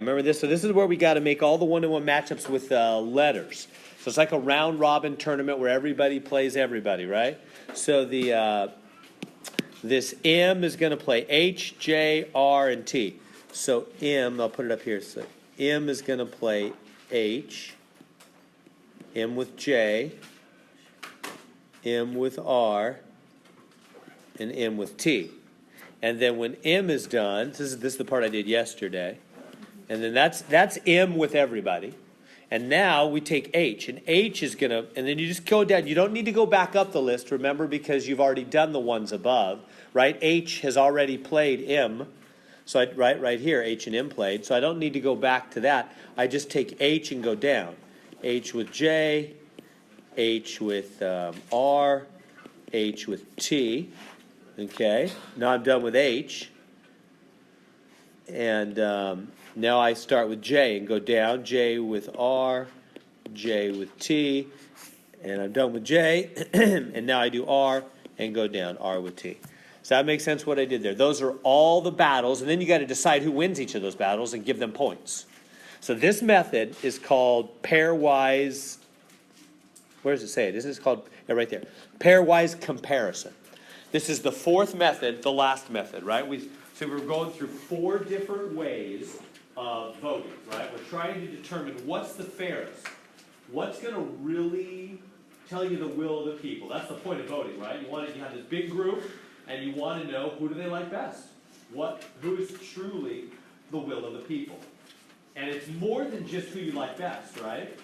Remember this? So this is where we got to make all the one-to-one matchups with letters. So it's like a round-robin tournament where everybody plays everybody, right? So this M is going to play H, J, R, and T. So M, I'll put it up here. So M is going to play H, M with J, M with R, and M with T. And then when M is done, this is the part I did yesterday. And then that's M with everybody. And now we take H, and H is going to, and then you just go down. You don't need to go back up the list, remember, because you've already done the ones above, right? H has already played M. So right here, H and M played. So I don't need to go back to that. I just take H and go down. H with J, H with R, H with T. Okay, now I'm done with H. And now I start with J and go down. J with R, J with T. And I'm done with J. And now I do R and go down, R with T. Does that make sense what I did there? Those are all the battles. And then you got to decide who wins each of those battles and give them points. So this method is called pairwise. Where does it say it? This is called, yeah, right there. Pairwise comparison. This is the fourth method, the last method, right? So we're going through 4 different ways of voting, right? We're trying to determine what's the fairest. What's going to really tell you the will of the people? That's the point of voting, right? You have this big group, and you want to know who do they like best? Who is truly the will of the people? And it's more than just who you like best, right?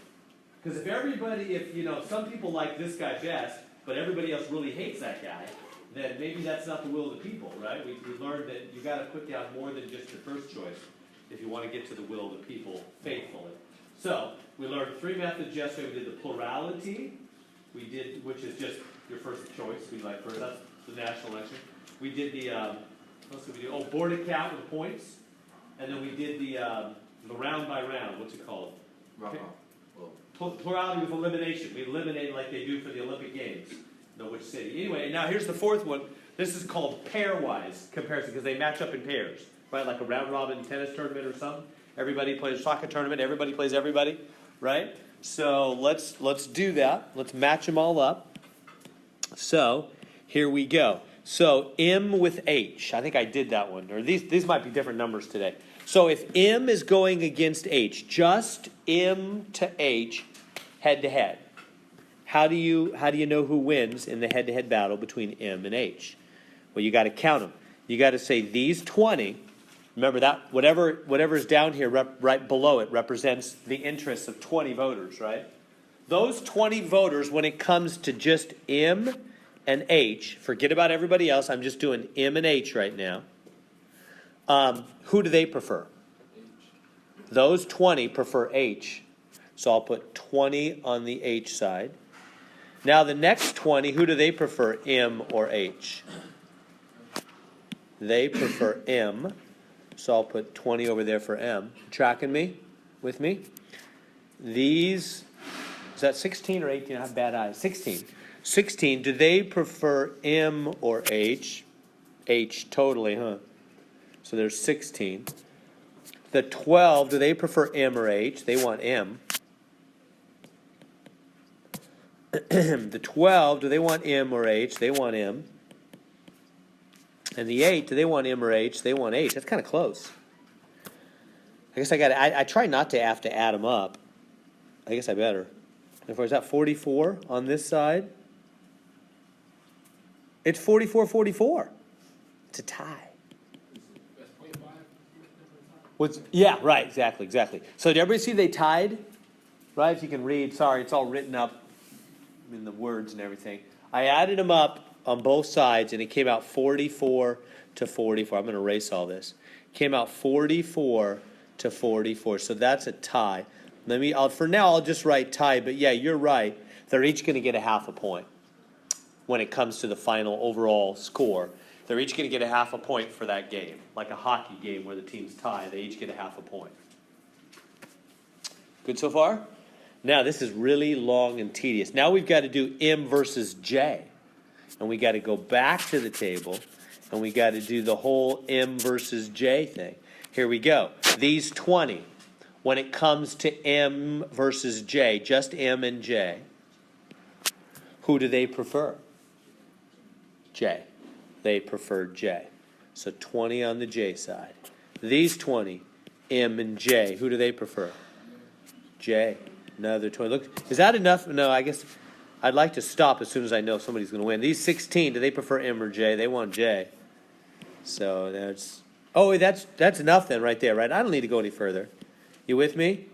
Because if some people like this guy best, but everybody else really hates that guy, then maybe that's not the will of the people, right? We learned that you got to put down more than just your first choice if you want to get to the will of the people faithfully. So we learned 3 methods yesterday. We did the plurality, which is just your first choice. We like first. That's the national election. We did the what did we do? Board account with points, and then we did the round by round. What's it called? Plurality with elimination. We eliminate like they do for the Olympic Games. Know which city. Anyway, now here's the fourth one. This is called pairwise comparison because they match up in pairs, right? Like a round-robin tennis tournament or something. Everybody plays a soccer tournament. Everybody plays everybody, right? So let's do that. Let's match them all up. So here we go. So M with H. I think I did that one. Or these might be different numbers today. So if M is going against H, just M to H, head-to-head. How do you know who wins in the head-to-head battle between M and H? Well, you got to count them. You got to say these 20. Remember that whatever's down here right below it represents the interests of 20 voters, right? Those 20 voters, when it comes to just M and H, forget about everybody else. I'm just doing M and H right now. Who do they prefer? H. Those 20 prefer H. So I'll put 20 on the H side. Now the next 20, who do they prefer, M or H? They prefer M, so I'll put 20 over there for M. Tracking me? With me? These, is that 16 or 18? I have bad eyes. 16. 16, do they prefer M or H? H totally, huh? So there's 16. The 12, do they prefer M or H? They want M. The 12, do they want M or H? They want M. And the 8, do they want M or H? They want H. That's kind of close. I guess I try not to have to add them up. I guess I better. Therefore, is that 44 on this side? It's 44-44. It's a tie. Yeah, right, exactly. So did everybody see they tied? Right, if you can read. Sorry, it's all written up in the words and everything. I added them up on both sides, and it came out 44-44. I'm going to erase all this. It came out 44-44. So that's a tie. For now, I'll just write tie. But yeah, you're right. They're each going to get a half a point when it comes to the final overall score. They're each going to get a half a point for that game, like a hockey game where the teams tie. They each get a half a point. Good so far? Now, this is really long and tedious. Now we've got to do M versus J. And we got to go back to the table, and we got to do the whole M versus J thing. Here we go. these 20, when it comes to M versus J, just M and J, who do they prefer? J. They prefer J. So 20 on the J side. These 20, M and J, who do they prefer? J. Another 20. Look, is that enough? No, I guess I'd like to stop as soon as I know somebody's going to win. These 16, do they prefer M or J? They want J. So that's, oh, that's enough then right there, right? I don't need to go any further. You with me?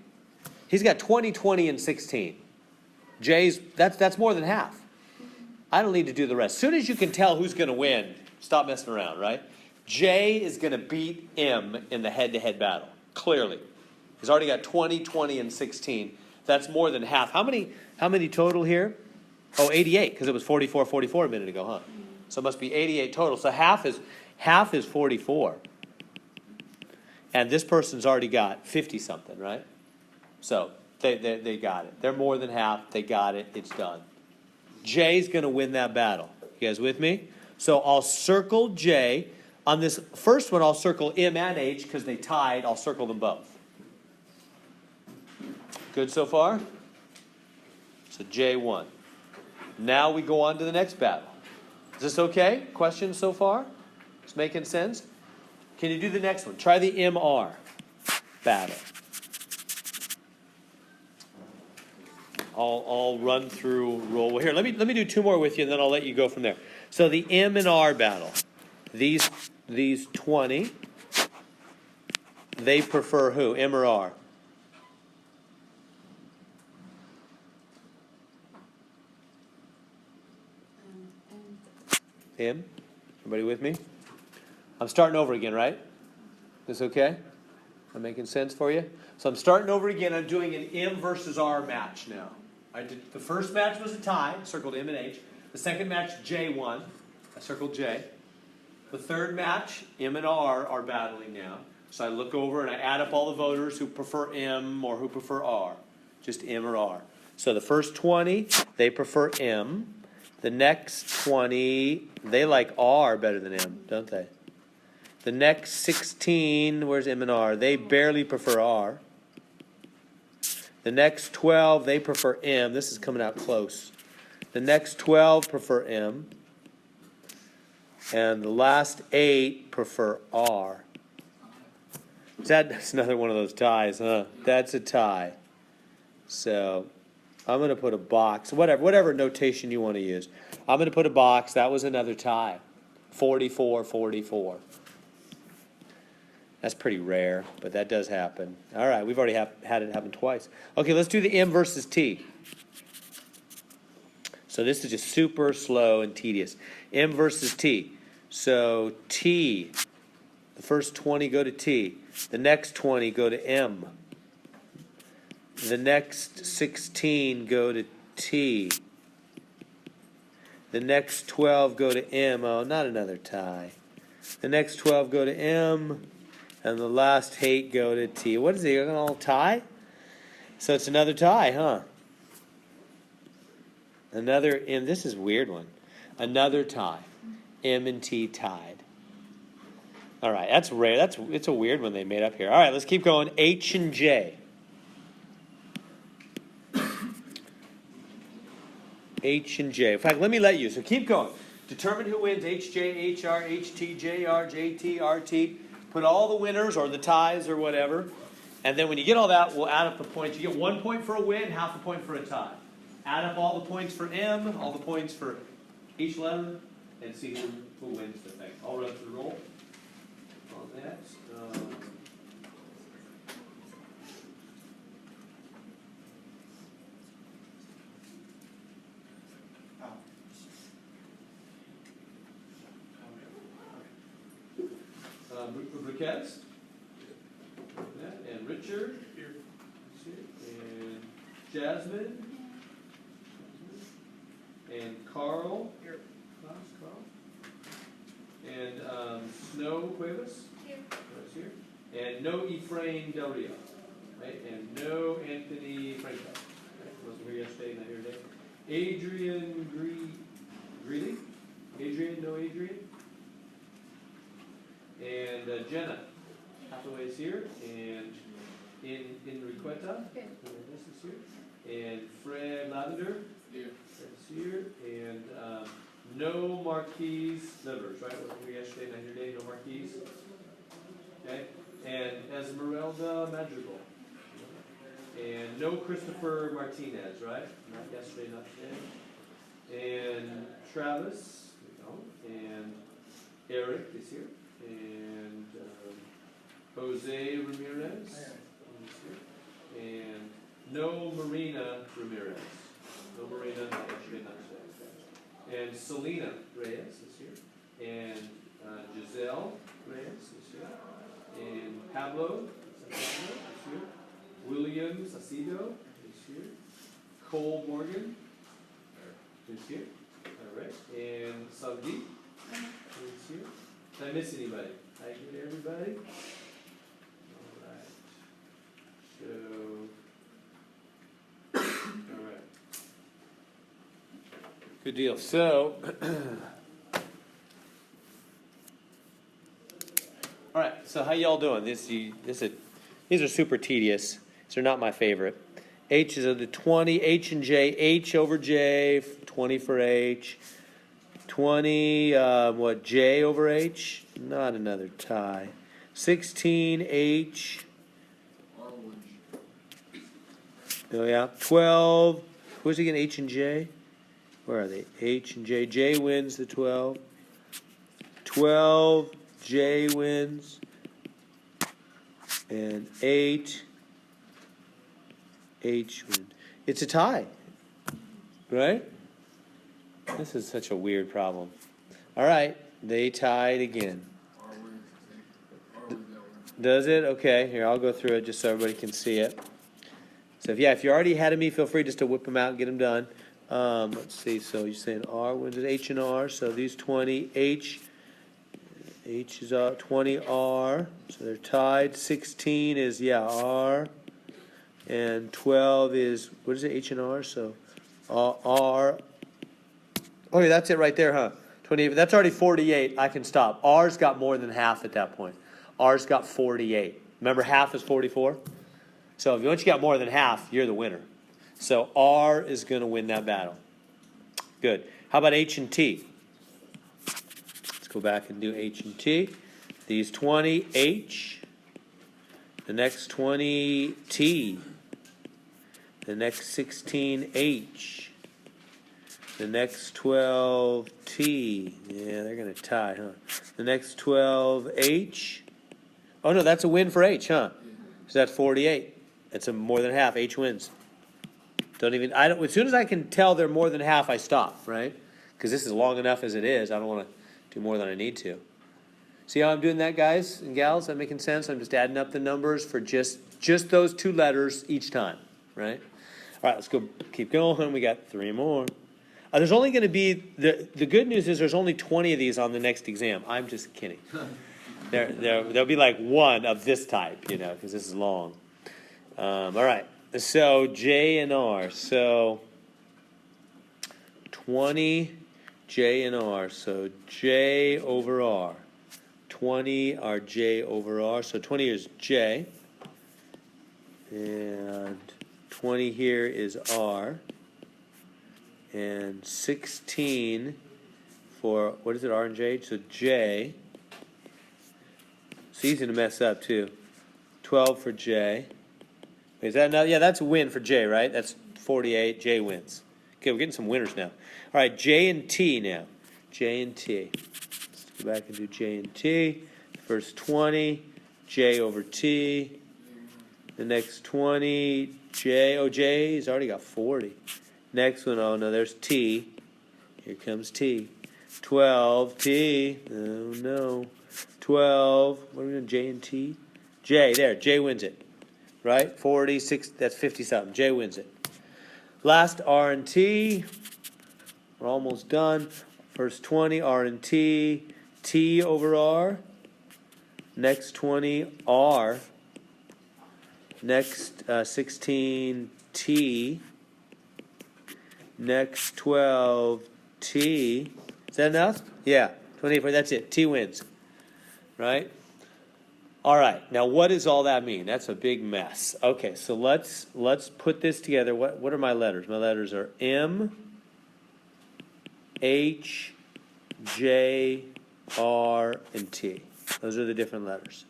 He's got 20, 20, and 16. J's, that's more than half. I don't need to do the rest. As soon as you can tell who's going to win, stop messing around, right? J is going to beat M in the head-to-head battle, clearly. He's already got 20, 20, and 16. That's more than half. How many total here? Oh, 88, because it was 44, 44 a minute ago, huh? So it must be 88 total. So half is 44. And this person's already got 50-something, right? So they got it. They're more than half. They got it. It's done. J's going to win that battle. You guys with me? So I'll circle J. On this first one, I'll circle M and H because they tied. I'll circle them both. Good so far? So J won. Now we go on to the next battle. Is this okay? Questions so far? It's making sense? Can you do the next one? Try the MR battle. I'll run through roll. Well, here, let me do two more with you, and then I'll let you go from there. So the M and R battle. These 20, they prefer who? M or R? M. Everybody with me? I'm starting over again, right? This okay? I'm making sense for you? So I'm starting over again. I'm doing an M versus R match now. The first match was a tie. I circled M and H. The second match, J won. I circled J. The third match, M and R are battling now. So I look over and I add up all the voters who prefer M or who prefer R. Just M or R. So the first 20, they prefer M. The next 20, they like R better than M, don't they? The next 16, where's M and R? They barely prefer R. The next 12, they prefer M. This is coming out close. The next 12 prefer M. And the last 8 prefer R. That's another one of those ties, huh? That's a tie. So I'm going to put a box, whatever notation you want to use. I'm going to put a box. That was another tie. 44-44. That's pretty rare, but that does happen. All right, we've already had it happen twice. Okay, let's do the M versus T. So this is just super slow and tedious. M versus T. So T, the first 20 go to T. The next 20 go to M. The next 16 go to T. The next 12 go to M. Oh, not another tie. The next 12 go to M. And the last 8 go to T. What is it? You're going to all tie? So it's another tie, huh? Another M. This is a weird one. Another tie. M and T tied. All right, that's rare. It's a weird one they made up here. All right, let's keep going. H and J. H and J. In fact, let me let you. So keep going. Determine who wins. H, J, H, R, H, T, J, R, J, T, R, T. Put all the winners or the ties or whatever. And then when you get all that, we'll add up the points. You get 1 point for a win, half a point for a tie. Add up all the points for M, all the points for each letter, and see who wins the thing. I'll run through the roll on that. Briquettes. And Richard. And Jasmine. And Carl. Here. Carl. And Snow Cuevas. Here. Right here. And no Ephraim Del Rio. Right? And no Anthony Franco. Right? Wasn't here yesterday, not here today. Adrian Greeley. Adrian, no Adrian. And Jenna. Hathaway's here, and Enriqueta, this is here, and Fred Lavender, Fred's here, and no Marquise Livers, right? What we yesterday, not your day, no Marquise. Okay, and Esmeralda Madrigal, and no Christopher Martinez, right? Not yesterday, not today. And Travis, and Eric is here, and Jose Ramirez is here, and no Marina Ramirez. No Marina, not yesterday, not today. And Selena Reyes is here, and Giselle Reyes is here, and Pablo is here, William Sacido is here, Cole Morgan is here, all right, and Sandeep is here. Did I miss anybody? Did I get everybody? All right. So, all right. Good deal. So, all right. So, how y'all doing? These are super tedious. These are not my favorite. H is of the 20. H and J. H over J. 20 for H. 20. J over H? Not another tie. 16 H. Oh yeah. 12. Who's again? H and J. Where are they? H and J. J wins the 12. 12. J wins. And 8. H wins. It's a tie. Right? This is such a weird problem. All right. They tied again. Does it? Okay. Here, I'll go through it just so everybody can see it. So, if you're already ahead of me, feel free just to whip them out and get them done. Let's see. So, you're saying R wins it, H and R. So, these 20. H is 20 R. So, they're tied. 16 is, R. And 12 is, what is it, H and R? So, R. Oh, yeah, that's it right there, huh? 28. That's already 48. I can stop. R's got more than half at that point. R's got 48. Remember, half is 44? So once you got more than half, you're the winner. So R is going to win that battle. Good. How about H and T? Let's go back and do H and T. These 20, H. The next 20, T. The next 16, H. The next 12, T. Yeah, they're going to tie, huh? The next 12, H. Oh, no, that's a win for H, huh? So that's 48. That's more than half. H wins. As soon as I can tell they're more than half, I stop, right? Because this is long enough as it is. I don't want to do more than I need to. See how I'm doing that, guys and gals? Is that making sense? I'm just adding up the numbers for just those two letters each time, right? All right, let's go. Keep going. We got 3 more. There's only going to be, the good news is there's only 20 of these on the next exam. I'm just kidding. There'll be like 1 of this type, because this is long. All right. So J and R. So 20 J and R. So J over R. 20 are J over R. So 20 is J. And 20 here is R. And 16 for, what is it, R and J? So J. It's easy to mess up, too. 12 for J. Is that enough? Yeah, that's a win for J, right? That's 48. J wins. Okay, we're getting some winners now. All right, J and T now. J and T. Let's go back and do J and T. First 20, J over T. The next 20, J. Oh, J's already got 40. Next one, oh no, there's T. Here comes T. 12, T. Oh no. 12, what are we doing, J and T? J, there, J wins it. Right? 46, that's 50-something. J wins it. Last, R and T. We're almost done. First 20, R and T. T over R. Next 20, R. Next 16, T. Next 12, T. Is that enough? Yeah. 24, that's it. T wins. Right? All right, now what does all that mean? That's a big mess. Okay, so let's put this together. What are my letters? My letters are M, H, J, R, and T. Those are the different letters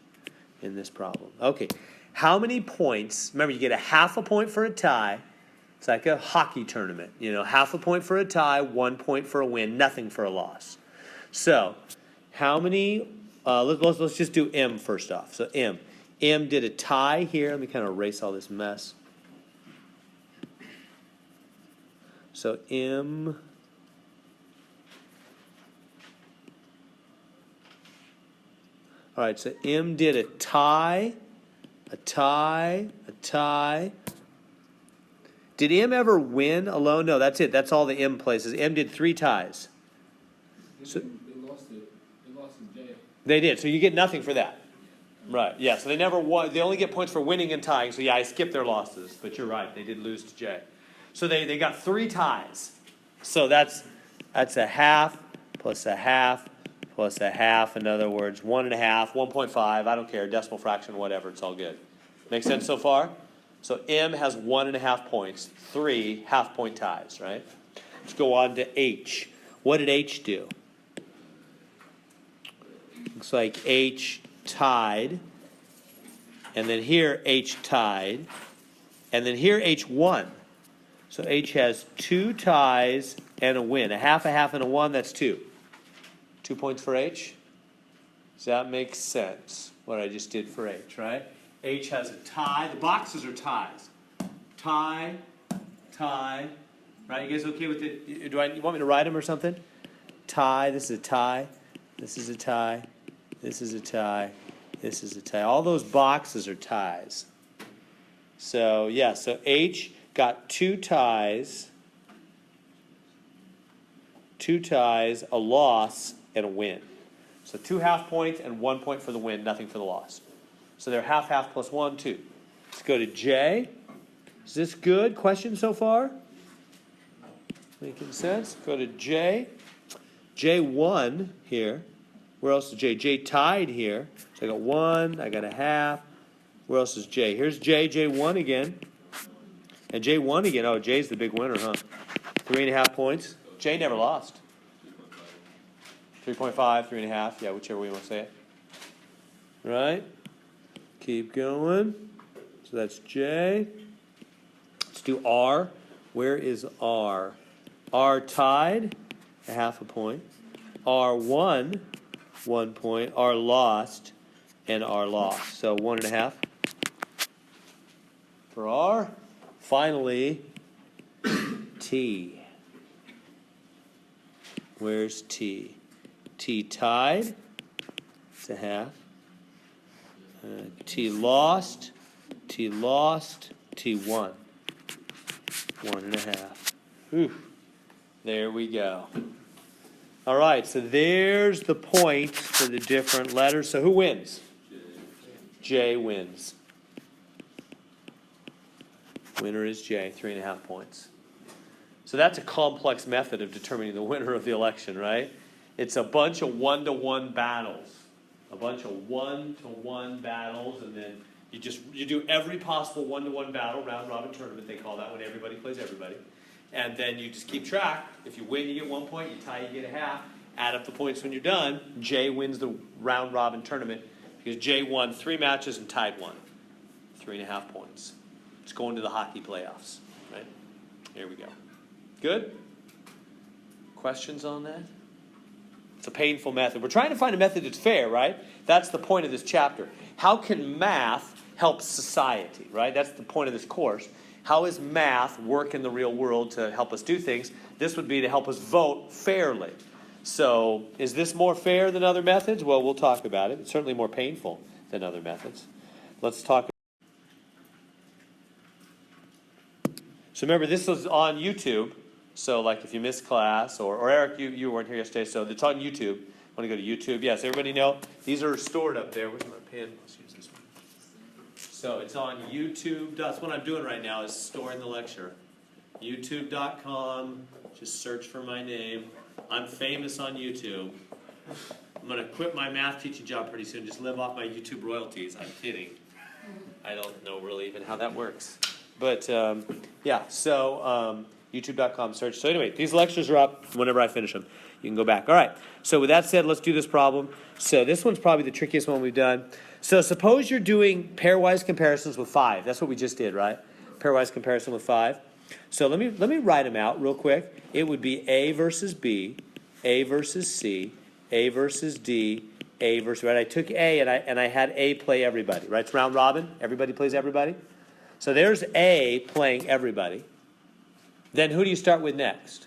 in this problem. Okay, how many points? Remember, you get a half a point for a tie. It's like a hockey tournament. You know, half a point for a tie, 1 point for a win, nothing for a loss. So, how many? Let's just do M first off. So M did a tie here. Let me kind of erase all this mess. So M. All right, so M did a tie, a tie, a tie. Did M ever win alone? No, that's it. That's all the M places. M did 3 ties. So, They lost in J. they did. So you get nothing for that. Right. Yeah, so they never won. They only get points for winning and tying. So yeah, I skipped their losses. But you're right. They did lose to J. So they got 3 ties. So that's a half plus a half plus a half. In other words, 1.5, 1.5. I don't care. Decimal fraction, whatever. It's all good. Make sense so far? So M has 1.5 points. 3 half-point ties, right? Let's go on to H. What did H do? Looks like H tied. And then here H tied. And then here H won. So H has 2 ties and a win. A half, and a 1, that's 2. 2 points for H. Does that make sense, what I just did for H, right? H has a tie. The boxes are ties. Tie, tie. Right? You guys okay with it? You want me to write them or something? Tie. This is a tie. This is a tie. This is a tie. This is a tie. All those boxes are ties. So, yeah. So H got 2 ties. 2 ties, a loss, and a win. So 2 half points and 1 point for the win, nothing for the loss. So they're half, plus 1, 2. Let's go to J. Is this good? Question so far? Making sense? Go to J. J won here. Where else is J? J tied here. So I got 1, I got a half. Where else is J? Here's J. J won again. And J won again. Oh, J's the big winner, huh? 3.5 points. J never lost. 3.5, 3.5. Yeah, whichever way you want to say it. Right? Keep going. So that's J. Let's do R. Where is R? R tied, a half a point. R won, 1 point. R lost, and R lost. So 1.5 for R. Finally, T. Where's T? T tied, it's a half. T lost, T lost, T won. 1.5. Whew. There we go. All right, so there's the points for the different letters. So who wins? J wins. Winner is J, 3.5 points. So that's a complex method of determining the winner of the election, right? It's a bunch of one-to-one battles. A bunch of one-to-one battles, and then you do every possible one-to-one battle, round-robin tournament, they call that, when everybody plays everybody. And then you just keep track. If you win, you get 1 point. You tie, you get a half. Add up the points when you're done. J wins the round-robin tournament because J won 3 matches and tied 1. 3.5 points. It's going to the hockey playoffs, right? Here we go. Good? Questions on that? It's a painful method. We're trying to find a method that's fair, right? That's the point of this chapter. How can math help society, right? That's the point of this course. How does math work in the real world to help us do things? This would be to help us vote fairly. So, is this more fair than other methods? Well, we'll talk about it. It's certainly more painful than other methods. Let's talk. So remember, this was on YouTube. So, like, if you missed class, or Eric, you weren't here yesterday, so it's on YouTube. Want to go to YouTube? Yes, everybody know? These are stored up there. Where's my pen? Let's use this one. So, it's on YouTube. That's what I'm doing right now, is storing the lecture. YouTube.com. Just search for my name. I'm famous on YouTube. I'm gonna quit my math teaching job pretty soon, just live off my YouTube royalties. I'm kidding. I don't know really even how that works. But yeah, so youtube.com search. So anyway, these lectures are up whenever I finish them. You can go back. All right, so with that said, let's do this problem. So this one's probably the trickiest one we've done. So suppose you're doing pairwise comparisons with 5. That's what we just did, right? Pairwise comparison with 5. So let me write them out real quick. It would be A versus B, A versus C, A versus D, A versus, right? I took A and I had A play everybody, right? It's round robin. Everybody plays everybody. So there's A playing everybody. Then who do you start with next?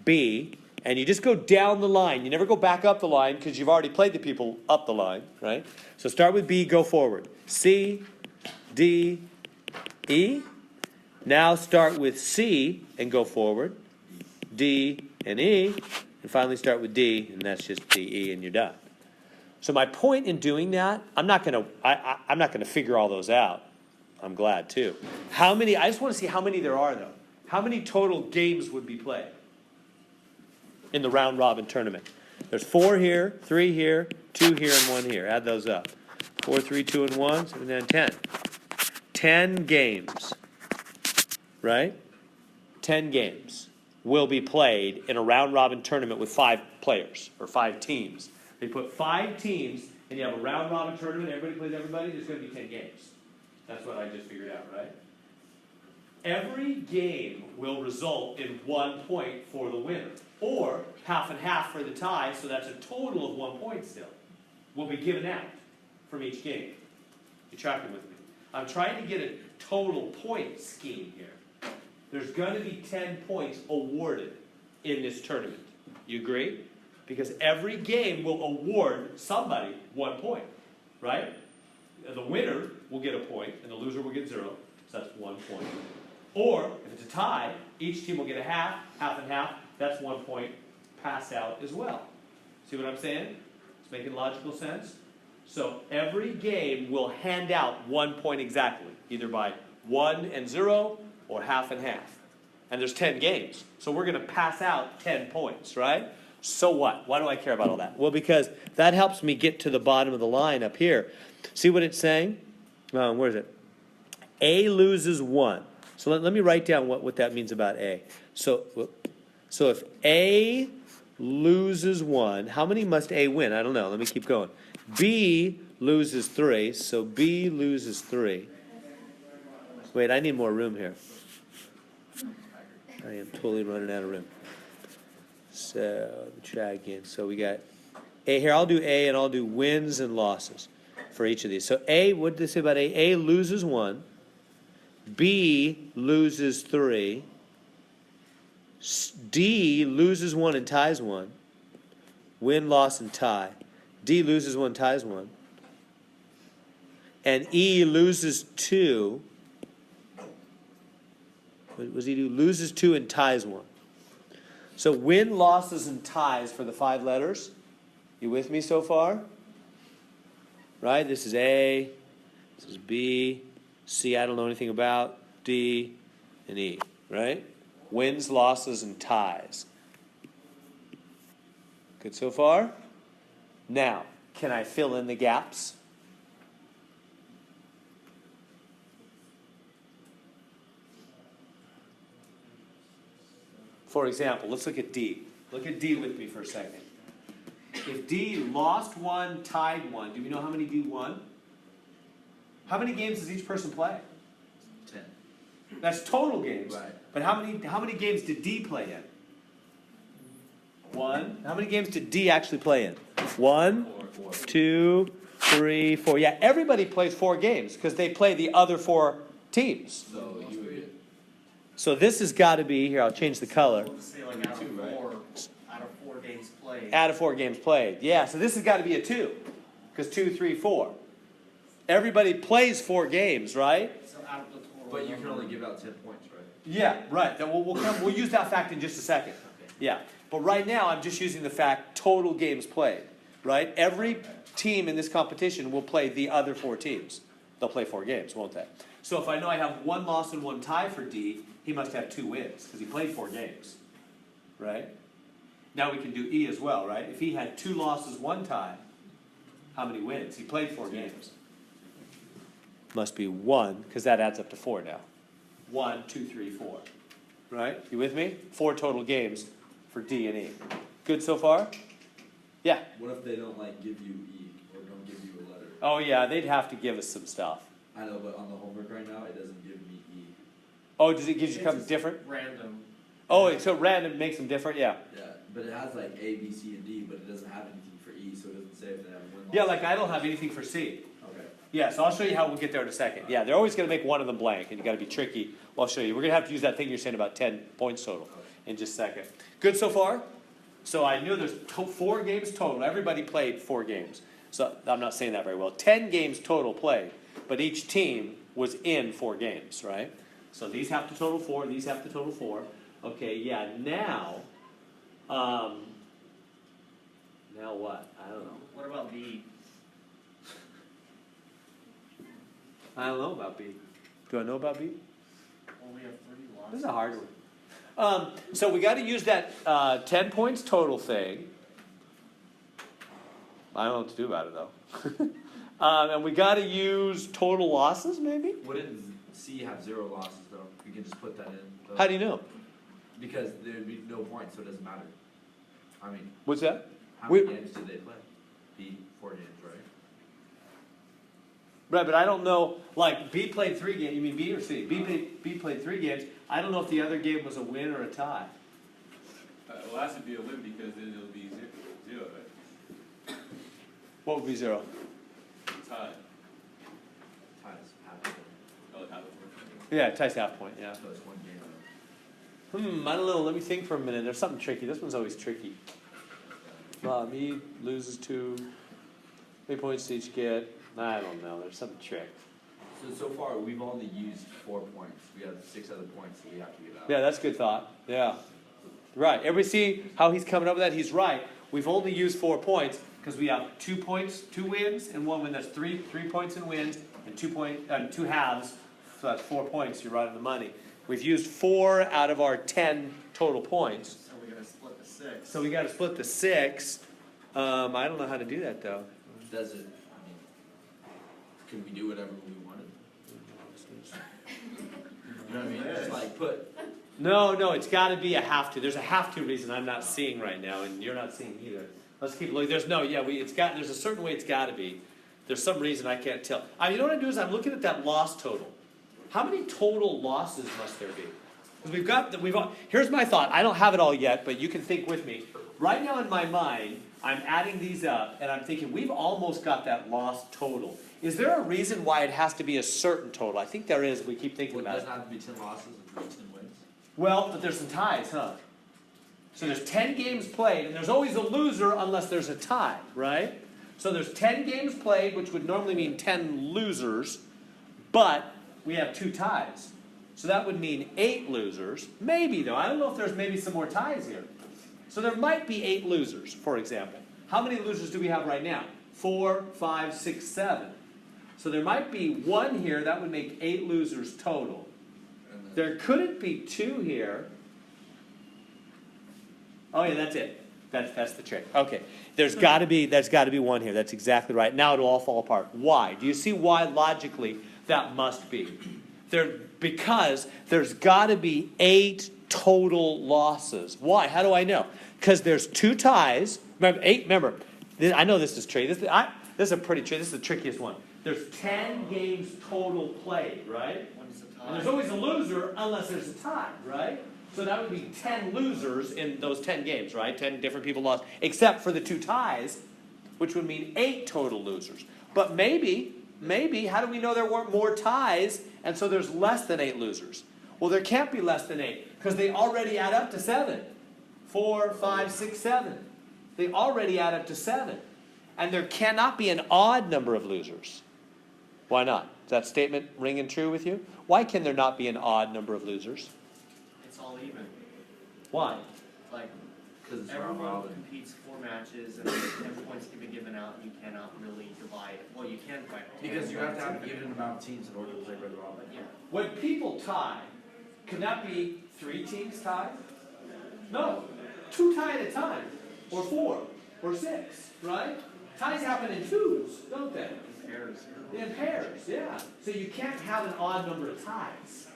B. And you just go down the line. You never go back up the line because you've already played the people up the line, right? So start with B, go forward. C, D, E. Now start with C and go forward. D and E. And finally start with D, and that's just D, E, and you're done. So my point in doing that, I'm not gonna figure all those out. I'm glad too. How many? I just want to see how many there are though. How many total games would be played in the round robin tournament? There's 4 here, 3 here, 2 here, and 1 here. Add those up. 4, 3, 2, and 1, 7, 9, 10. 10 games, right? 10 games will be played in a round robin tournament with 5 players or 5 teams. They put 5 teams and you have a round robin tournament, everybody plays everybody, there's going to be 10 games. That's what I just figured out, right? Every game will result in 1 point for the winner, or half and half for the tie, so that's a total of 1 point still, will be given out from each game. You tracking with me? I'm trying to get a total point scheme here. There's going to be 10 points awarded in this tournament. You agree? Because every game will award somebody 1 point, right? The winner will get a point, and the loser will get 0, so that's 1 point. Or, if it's a tie, each team will get a half, half and half, that's 1 point passed out as well. See what I'm saying? It's making logical sense? So every game will hand out 1 point exactly, either by 1 and 0 or half and half. And there's 10 games, so we're going to pass out 10 points, right? So what? Why do I care about all that? Well, because that helps me get to the bottom of the line up here. See what it's saying? Where is it? A loses 1. So let me write down what that means about A. So if A loses 1, how many must A win? I don't know. Let me keep going. B loses 3, so B loses 3. Wait, I need more room here. I am totally running out of room. So let me try again. So we got A here. I'll do A and I'll do wins and losses for each of these. So A, what did they say about A? A loses 1. B loses 3. D loses 1 and ties 1. Win, loss, and tie. D loses 1, ties 1. And E loses 2. What does he do? Loses 2 and ties 1. So win, losses, and ties for the 5 letters. You with me so far? Right? This is A. This is B. C, I don't know anything about. D and E. Right? Wins, losses, and ties. Good so far? Now, can I fill in the gaps? For example, let's look at D. Look at D with me for a second. If D lost 1, tied 1, do we know how many D won? How many games does each person play? 10. That's total games. Right. But how many games did D play in? 1. How many games did D actually play in? 1, 2, 3, 4. Yeah, everybody plays 4 games because they play the other 4 teams. So you would get So this has got to be, here, I'll change the color. Say like out of 4 games played. Out of 4 games played. Yeah, so this has got to be a 2. Because 2, 3, 4. Everybody plays 4 games, right? So out of the total. But you can only give out 10 points, right? Yeah, right. Then we'll use that fact in just a second. Okay. Yeah. But right now, I'm just using the fact total games played, right? Every team in this competition will play the other 4 teams. They'll play 4 games, won't they? So if I know I have 1 loss and 1 tie for D, he must have 2 wins because he played 4 games, right? Now we can do E as well, right? If he had 2 losses, 1 tie, how many wins? He played 4 games. Must be 1, because that adds up to 4 now. 1, 2, 3, 4. Right? You with me? 4 total games for D and E. Good so far? Yeah. What if they don't like give you E or don't give you a letter? Oh yeah, they'd have to give us some stuff. I know, but on the homework right now, it doesn't give me E. Oh, does it give you It's something just different? Random. Oh, so random makes them different? Yeah. Yeah, but it has like A, B, C, and D, but it doesn't have anything for E, so it doesn't say if they have win. Yeah, like I don't have anything for C. Okay. Yeah, so I'll show you how we'll get there in a second. Yeah, they're always going to make one of them blank, and you got to be tricky. Well, I'll show you. We're going to have to use that thing you're saying about 10 points total in just a second. Good so far? So I knew there's 4 games total. Everybody played 4 games. So I'm not saying that very well. 10 games total played, but each team was in 4 games, right? So these have to total 4, these have to total 4. Okay, yeah, now what? I don't know. What about B? I don't know about B. Do I know about B? Well, we have 3 losses. This is a hard one. So we got to use that 10 points total thing. I don't know what to do about it though. And we got to use total losses maybe? Wouldn't C have 0 losses though? We can just put that in. Though. How do you know? Because there'd be no points, so it doesn't matter. I mean, What's that? how many games did they play? B, 4 games, right? Right, but I don't know, like B played 3 games, you mean B or C? B played 3 games. I don't know if the other game was a win or a tie. Well, that should be a win because then it'll be 0, right? What would be 0? Tie. Ties, half of them. Oh, half of it. Yeah, tie's half point, yeah. So it's 1 game. I don't know, let me think for a minute. There's something tricky. This one's always tricky. Me loses 2. How many points did each get? I don't know. There's some trick. So far, we've only used 4 points. We have 6 other points that we have to get out. Yeah, that's a good thought. Yeah. Right. Everybody see how he's coming up with that? He's right. We've only used 4 points because we have 2 points, 2 wins, and 1 win. That's 3 points in wins and 2 halves. So that's 4 points. You're right on the money. We've used 4 out of our 10 total points. So we're going to split the 6. So we got to split the 6. I don't know how to do that though. Does it, I mean, can we do whatever we wanted? You know what I mean? Just like put, No, it's got to be a have to. There's a have to reason I'm not seeing right now, and you're not seeing either. Let's keep looking. There's a certain way it's got to be. There's some reason I can't tell. You know what I do is I'm looking at that loss total. How many total losses must there be? Because here's my thought. I don't have it all yet, but you can think with me. Right now in my mind, I'm adding these up, and I'm thinking we've almost got that loss total. Is there a reason why it has to be a certain total? I think there is. We keep thinking well, it about doesn't it. have to be 10 losses and 10 wins. Well, but there's some ties, huh? So there's 10 games played, and there's always a loser unless there's a tie, right? So there's 10 games played, which would normally mean 10 losers, but we have 2 ties. So that would mean 8 losers. Maybe, though. I don't know if there's maybe some more ties here. So there might be 8 losers, for example. How many losers do we have right now? 4, 5, 6, 7. So there might be 1 here. That would make 8 losers total. And then, There couldn't be 2 here. Oh yeah, that's it. That's the trick. Okay, there's got to be 1 here. That's exactly right. Now it'll all fall apart. Why? Do you see why logically that must be? Because there's got to be 8 total losses. Why? How do I know? Because there's 2 ties. Remember, 8. Remember, I know this is tricky. This is a pretty tricky. This is the trickiest one. There's 10 games total played, right? One's a tie. And there's always a loser unless there's a tie, right? So that would be 10 losers in those 10 games, right? 10 different people lost, except for the 2 ties, which would mean 8 total losers. But maybe, how do we know there weren't more ties, and so there's less than 8 losers? Well, there can't be less than 8, because they already add up to 7. 4, 5, 6, 7. They already add up to 7. And there cannot be an odd number of losers. Why not? Is that statement ringing true with you? Why can there not be an odd number of losers? It's all even. Why? Like, because it's round everyone robin. competes 4 matches, and 10 points can be given out, and you cannot really divide. Well, you can divide. Because you have to have an even amount of teams in order to play Red Robin. Yeah. When people tie, can that be 3 teams tied? No. two tie at a time, or 4, or 6, right? Ties happen in twos, don't they? Pairs. In pairs, yeah. So you can't have an odd number of ties,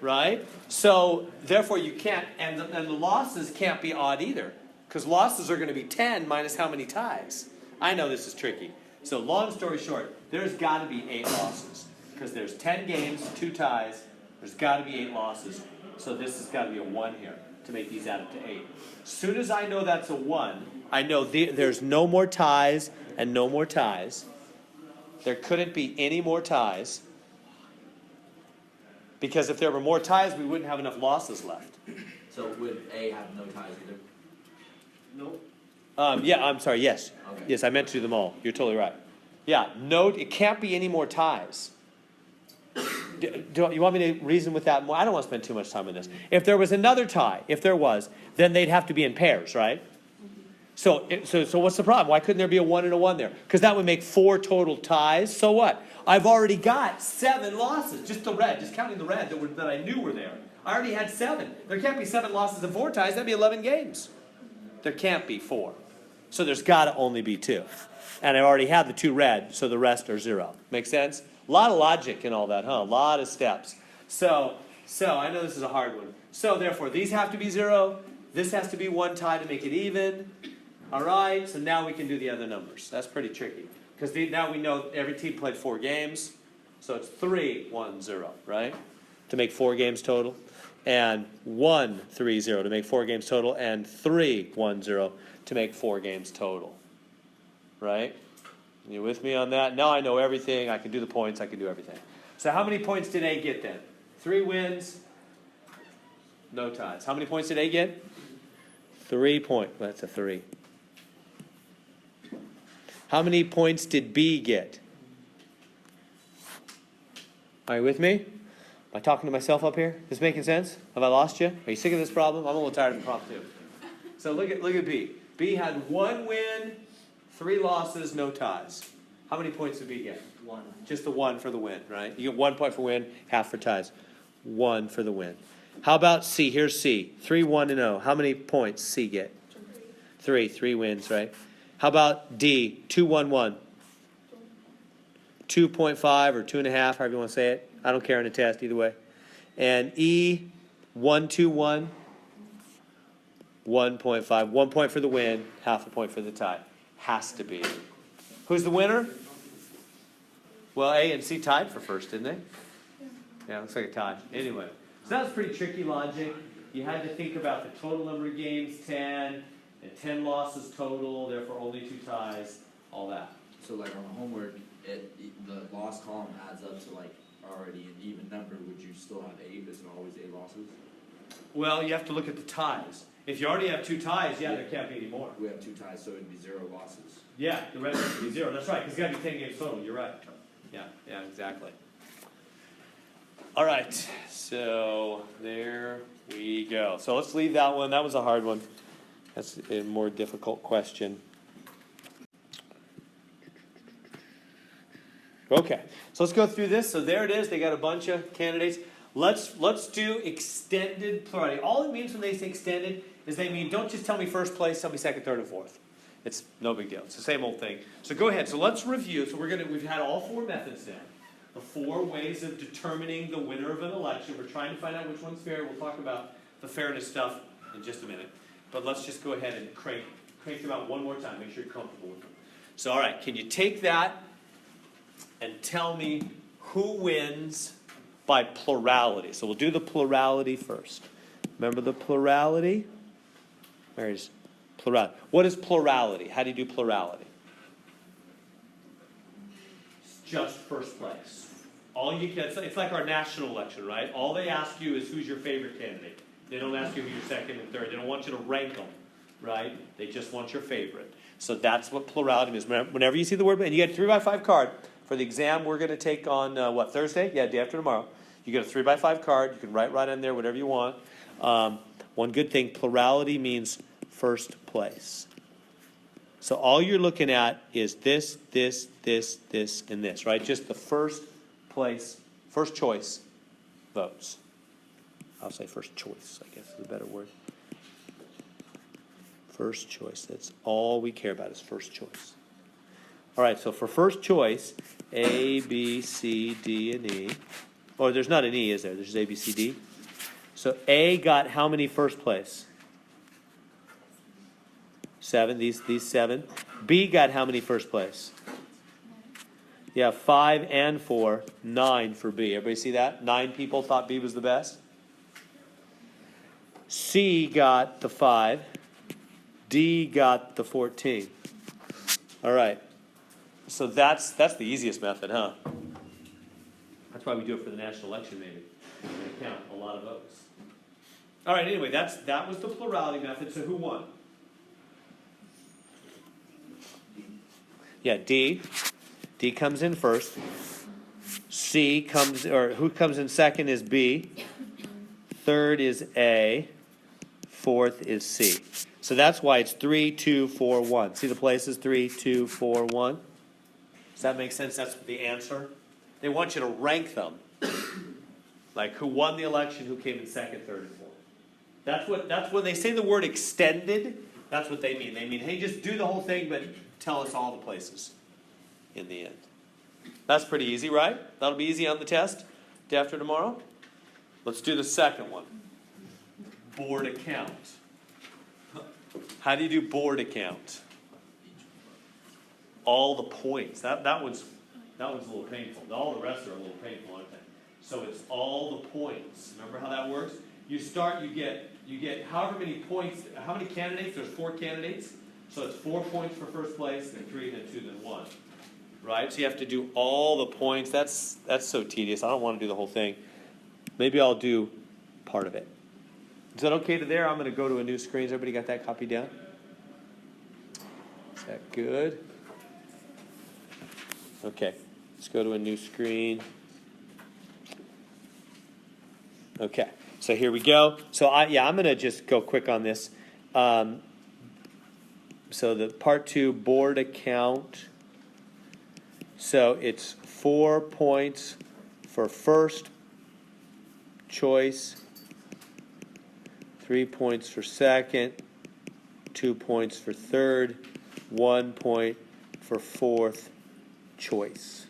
right? So therefore you can't, and the losses can't be odd either, because losses are going to be 10 minus how many ties? I know this is tricky. So long story short, there's got to be 8 losses, because there's 10 games, 2 ties. There's got to be 8 losses. So this has got to be a 1 here to make these add up to 8. As soon as I know that's a 1, I know there's no more ties and no more ties. There couldn't be any more ties, because if there were more ties, we wouldn't have enough losses left. So would A have no ties either? Nope. Yeah, I'm sorry, yes. Okay. Yes, I meant to do them all. You're totally right. Yeah, no, it can't be any more ties. Do you want me to reason with that more? I don't want to spend too much time on this. If there was another tie, if there was, then they'd have to be in pairs, right? So what's the problem? Why couldn't there be a 1 and a 1 there? Because that would make 4 total ties. So what? I've already got 7 losses. Just the red, just counting the red that I knew were there. I already had 7. There can't be 7 losses and 4 ties. That'd be 11 games. There can't be 4. So there's got to only be 2. And I already have the 2 red, so the rest are 0. Make sense? A lot of logic in all that, huh? A lot of steps. So I know this is a hard one. So therefore, these have to be 0. This has to be 1 tie to make it even. All right, so now we can do the other numbers. That's pretty tricky. Because now we know every team played 4 games. So it's 3, 1, 0, right? To make 4 games total. And 1, 3, 0 to make 4 games total. And 3, 1, 0 to make 4 games total. Right? You with me on that? Now I know everything. I can do the points. I can do everything. So how many points did A get then? 3 wins, no ties. How many points did A get? 3 points. Well, that's a 3. How many points did B get? Are you with me? Am I talking to myself up here? Is this making sense? Have I lost you? Are you sick of this problem? I'm a little tired of the problem too. So look at B. B had 1 win, 3 losses, no ties. How many points did B get? 1. Just the 1 for the win, right? You get 1 point for win, half for ties. 1 for the win. How about C? Here's C. 3, 1, and 0. How many points C get? 3. 3 wins, right? How about D? 2, 1, 1. 2.5 or 2.5, however you want to say it. I don't care on the test, either way. And E, 1, 2, 1. 1.5. 1 point for the win, half a point for the tie. Has to be. Who's the winner? Well, A and C tied for first, didn't they? Yeah, looks like a tie. Anyway, so that was pretty tricky logic. You had to think about the total number of games, 10, and 10 losses total, therefore only 2 ties, all that. So like on the homework, the loss column adds up to like already an even number. Would you still have 8? Is it always 8 losses? Well, you have to look at the ties. If you already have 2 ties, yeah, there can't be any more. We have 2 ties, so it'd be 0 losses. Yeah, the rest has to be 0. That's right, because it's got to be 10 games total. You're right. Yeah, exactly. All right, so there we go. So let's leave that one. That was a hard one. That's a more difficult question. Okay, so let's go through this. So there it is. They got a bunch of candidates. Let's do extended plurality. All it means when they say extended is they mean don't just tell me first place, tell me second, third, and fourth. It's no big deal. It's the same old thing. So go ahead. So let's review. So we've had all 4 methods now. The 4 ways of determining the winner of an election. We're trying to find out which one's fair. We'll talk about the fairness stuff in just a minute. But let's just go ahead and crank them out one more time. Make sure you're comfortable with them. So all right, can you take that and tell me who wins by plurality? So we'll do the plurality first. Remember the plurality? Where's plurality? What is plurality? How do you do plurality? It's just first place. All you can, it's like our national election, right? All they ask you is who's your favorite candidate. They don't ask you who your second and third. They don't want you to rank them, right? They just want your favorite. So that's what plurality means. Whenever you see the word, and you get a 3x5 card for the exam we're going to take on, Thursday? Yeah, day after tomorrow. You get a 3x5 card. You can write right in there whatever you want. One good thing, plurality means first place. So all you're looking at is this, and this, right? Just the first place, first choice votes. I'll say first choice, I guess is a better word. First choice. That's all we care about is first choice. All right, so for first choice, A, B, C, D, and E. Or there's not an E, is there? There's just A, B, C, D. So A got how many first place? 7, these 7. B got how many first place? Yeah, 5 and 4, 9 for B. Everybody see that? 9 people thought B was the best. C got the 5. D got the 14. All right. So that's the easiest method, huh? That's why we do it for the national election, maybe. We're going to count a lot of votes. All right, anyway, that was the plurality method. So who won? Yeah, D. D comes in first. C comes, or who comes in second is B. Third is A. Fourth is C. So that's why it's 3, 2, 4, 1. See the places? 3, 2, 4, 1. Does that make sense? That's the answer. They want you to rank them. Like who won the election, who came in second, third, and fourth. That's when they say the word extended, that's what they mean. They mean, hey, just do the whole thing, but tell us all the places in the end. That's pretty easy, right? That'll be easy on the test day after tomorrow. Let's do the second one. Board account. How do you do board account? All the points. That one's a little painful. All the rest are a little painful, aren't they? So it's all the points. Remember how that works? You get however many points, how many candidates? There's 4 candidates. So it's 4 points for first place, then 3, then 2, then 1. Right? So you have to do all the points. That's so tedious. I don't want to do the whole thing. Maybe I'll do part of it. Is that okay to there? I'm going to go to a new screen. Has everybody got that copy down? Is that good? Okay. Let's go to a new screen. Okay. So here we go. So I'm going to just go quick on this. So the part 2, board account. So it's 4 points for first choice, 3 points for second, 2 points for third, 1 point for fourth choice.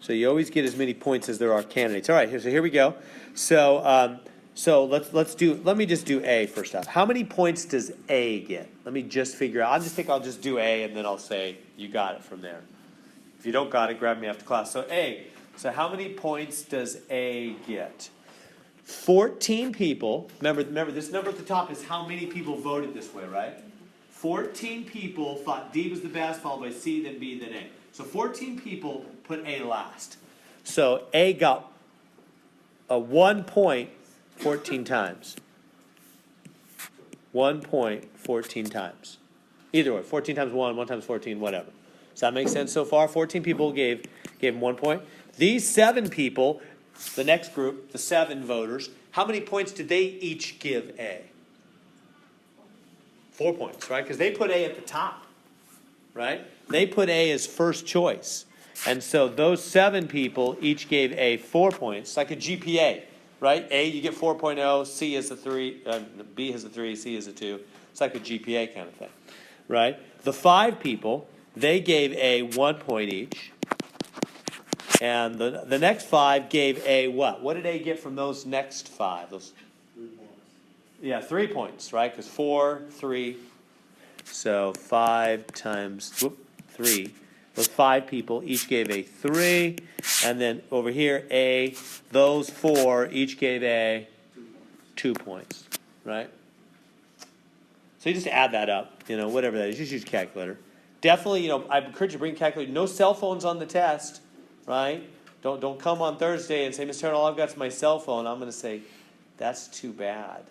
So you always get as many points as there are candidates. All right, so here we go. So let me just do A first off. How many points does A get? Let me just figure out. I'll just do A and then I'll say you got it from there. If you don't got it, grab me after class. So A. So how many points does A get? 14 people. Remember this number at the top is how many people voted this way, right? 14 people thought D was the best, followed by C, then B, then A. So 14 people put A last. So A got a 1 point 14 times. 1 point 14 times. Either way, 14 times 1, 1 times 14, whatever. Does that make sense so far? 14 people gave him 1 point. These 7 people, the next group, the 7 voters, how many points did they each give A? 4 points, right? Because they put A at the top, right? They put A as first choice. And so those 7 people each gave A 4 points. It's like a GPA, right? A, you get 4.0, C is a 3, B has a 3, C is a 2. It's like a GPA kind of thing, right? The 5 people, they gave A 1 point each. And the next 5 gave A what? What did A get from those next 5? Those 3 points. Yeah, 3 points, right? Because 4, 3. So 5 times 3. Those 5 people each gave A 3. And then over here, A, those 4 each gave A 2 points, right? So you just add that up, whatever that is. Just use a calculator. Definitely, I encourage you to bring a calculator. No cell phones on the test, right? Don't come on Thursday and say, Mr. Turner, all I've got is my cell phone. I'm going to say, that's too bad.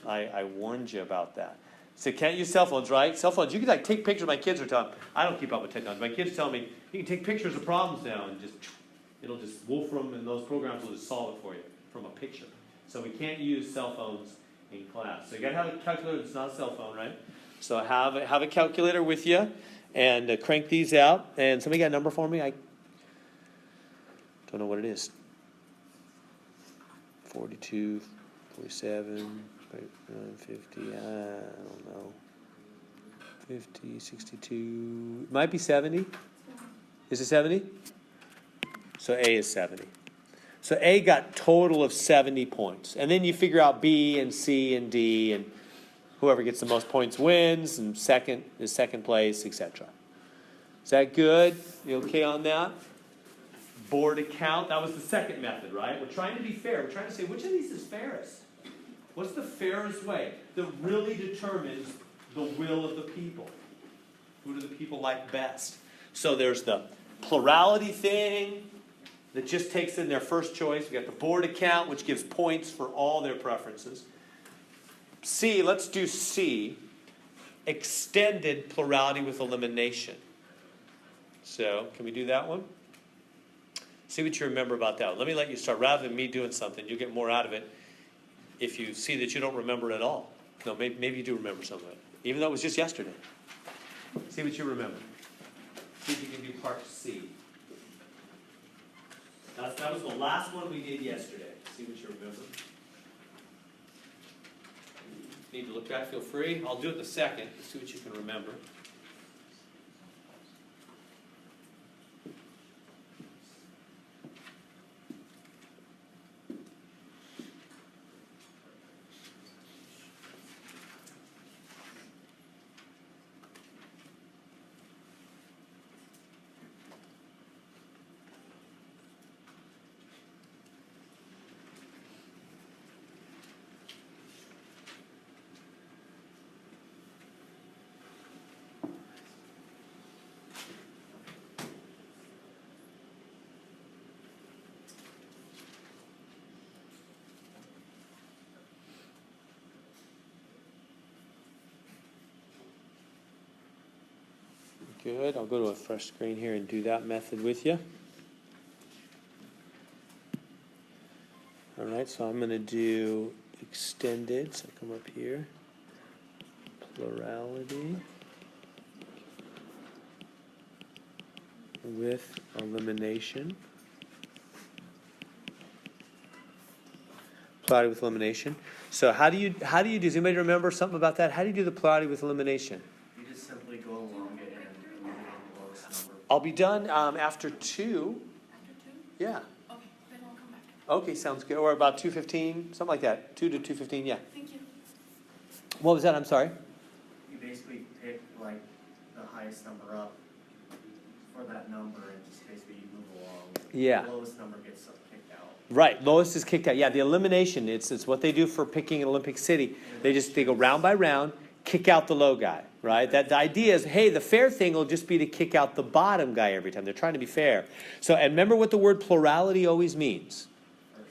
I warned you about that. So can't use cell phones, right? Cell phones, you can take pictures. My kids are telling me, I don't keep up with technology. My kids tell me, you can take pictures of problems now and it'll just Wolfram and those programs will just solve it for you from a picture. So we can't use cell phones in class. So you got to have a calculator that's not a cell phone, right? So have a calculator with you and crank these out. And somebody got a number for me? I don't know what it is. 42, 47, 50, I don't know. 50, 62, might be 70. Is it 70? So A is 70. So A got total of 70 points. And then you figure out B and C and D, and whoever gets the most points wins, and second is second place, etc. Is that good? You okay on that? Board account, that was the second method, right? We're trying to be fair. We're trying to say, which of these is fairest? What's the fairest way that really determines the will of the people? Who do the people like best? So there's the plurality thing that just takes in their first choice. We got the board account, which gives points for all their preferences. C, let's do C, extended plurality with elimination. So, can we do that one? See what you remember about that one. Let me let you start. Rather than me doing something, you'll get more out of it if you see that you don't remember it at all. No, maybe you do remember some of it, even though it was just yesterday. See what you remember. See if you can do part C. That was the last one we did yesterday. See what you remember. Need to look back, feel free. I'll do it in a second. See what you can remember. Good. I'll go to a fresh screen here and do that method with you. All right, so I'm going to do extended. So come up here. Plurality with elimination. Plurality with elimination. So how do you do? Does anybody remember something about that? How do you do the plurality with elimination? You just simply go along it and eliminate the lowest number. I'll be done after 2. After 2? Yeah. Okay, then I'll come back. Okay, sounds good. Or about 2:15, something like that. 2 to 2:15, yeah. Thank you. What was that? I'm sorry. You basically pick like the highest number up for that number and just basically you move along. Yeah. The lowest number gets kicked out. Right, lowest is kicked out. Yeah, the elimination, it's what they do for picking an Olympic city. They go round by round, kick out the low guy, right? That the idea is, hey, the fair thing will just be to kick out the bottom guy every time. They're trying to be fair. So, and remember what the word plurality always means.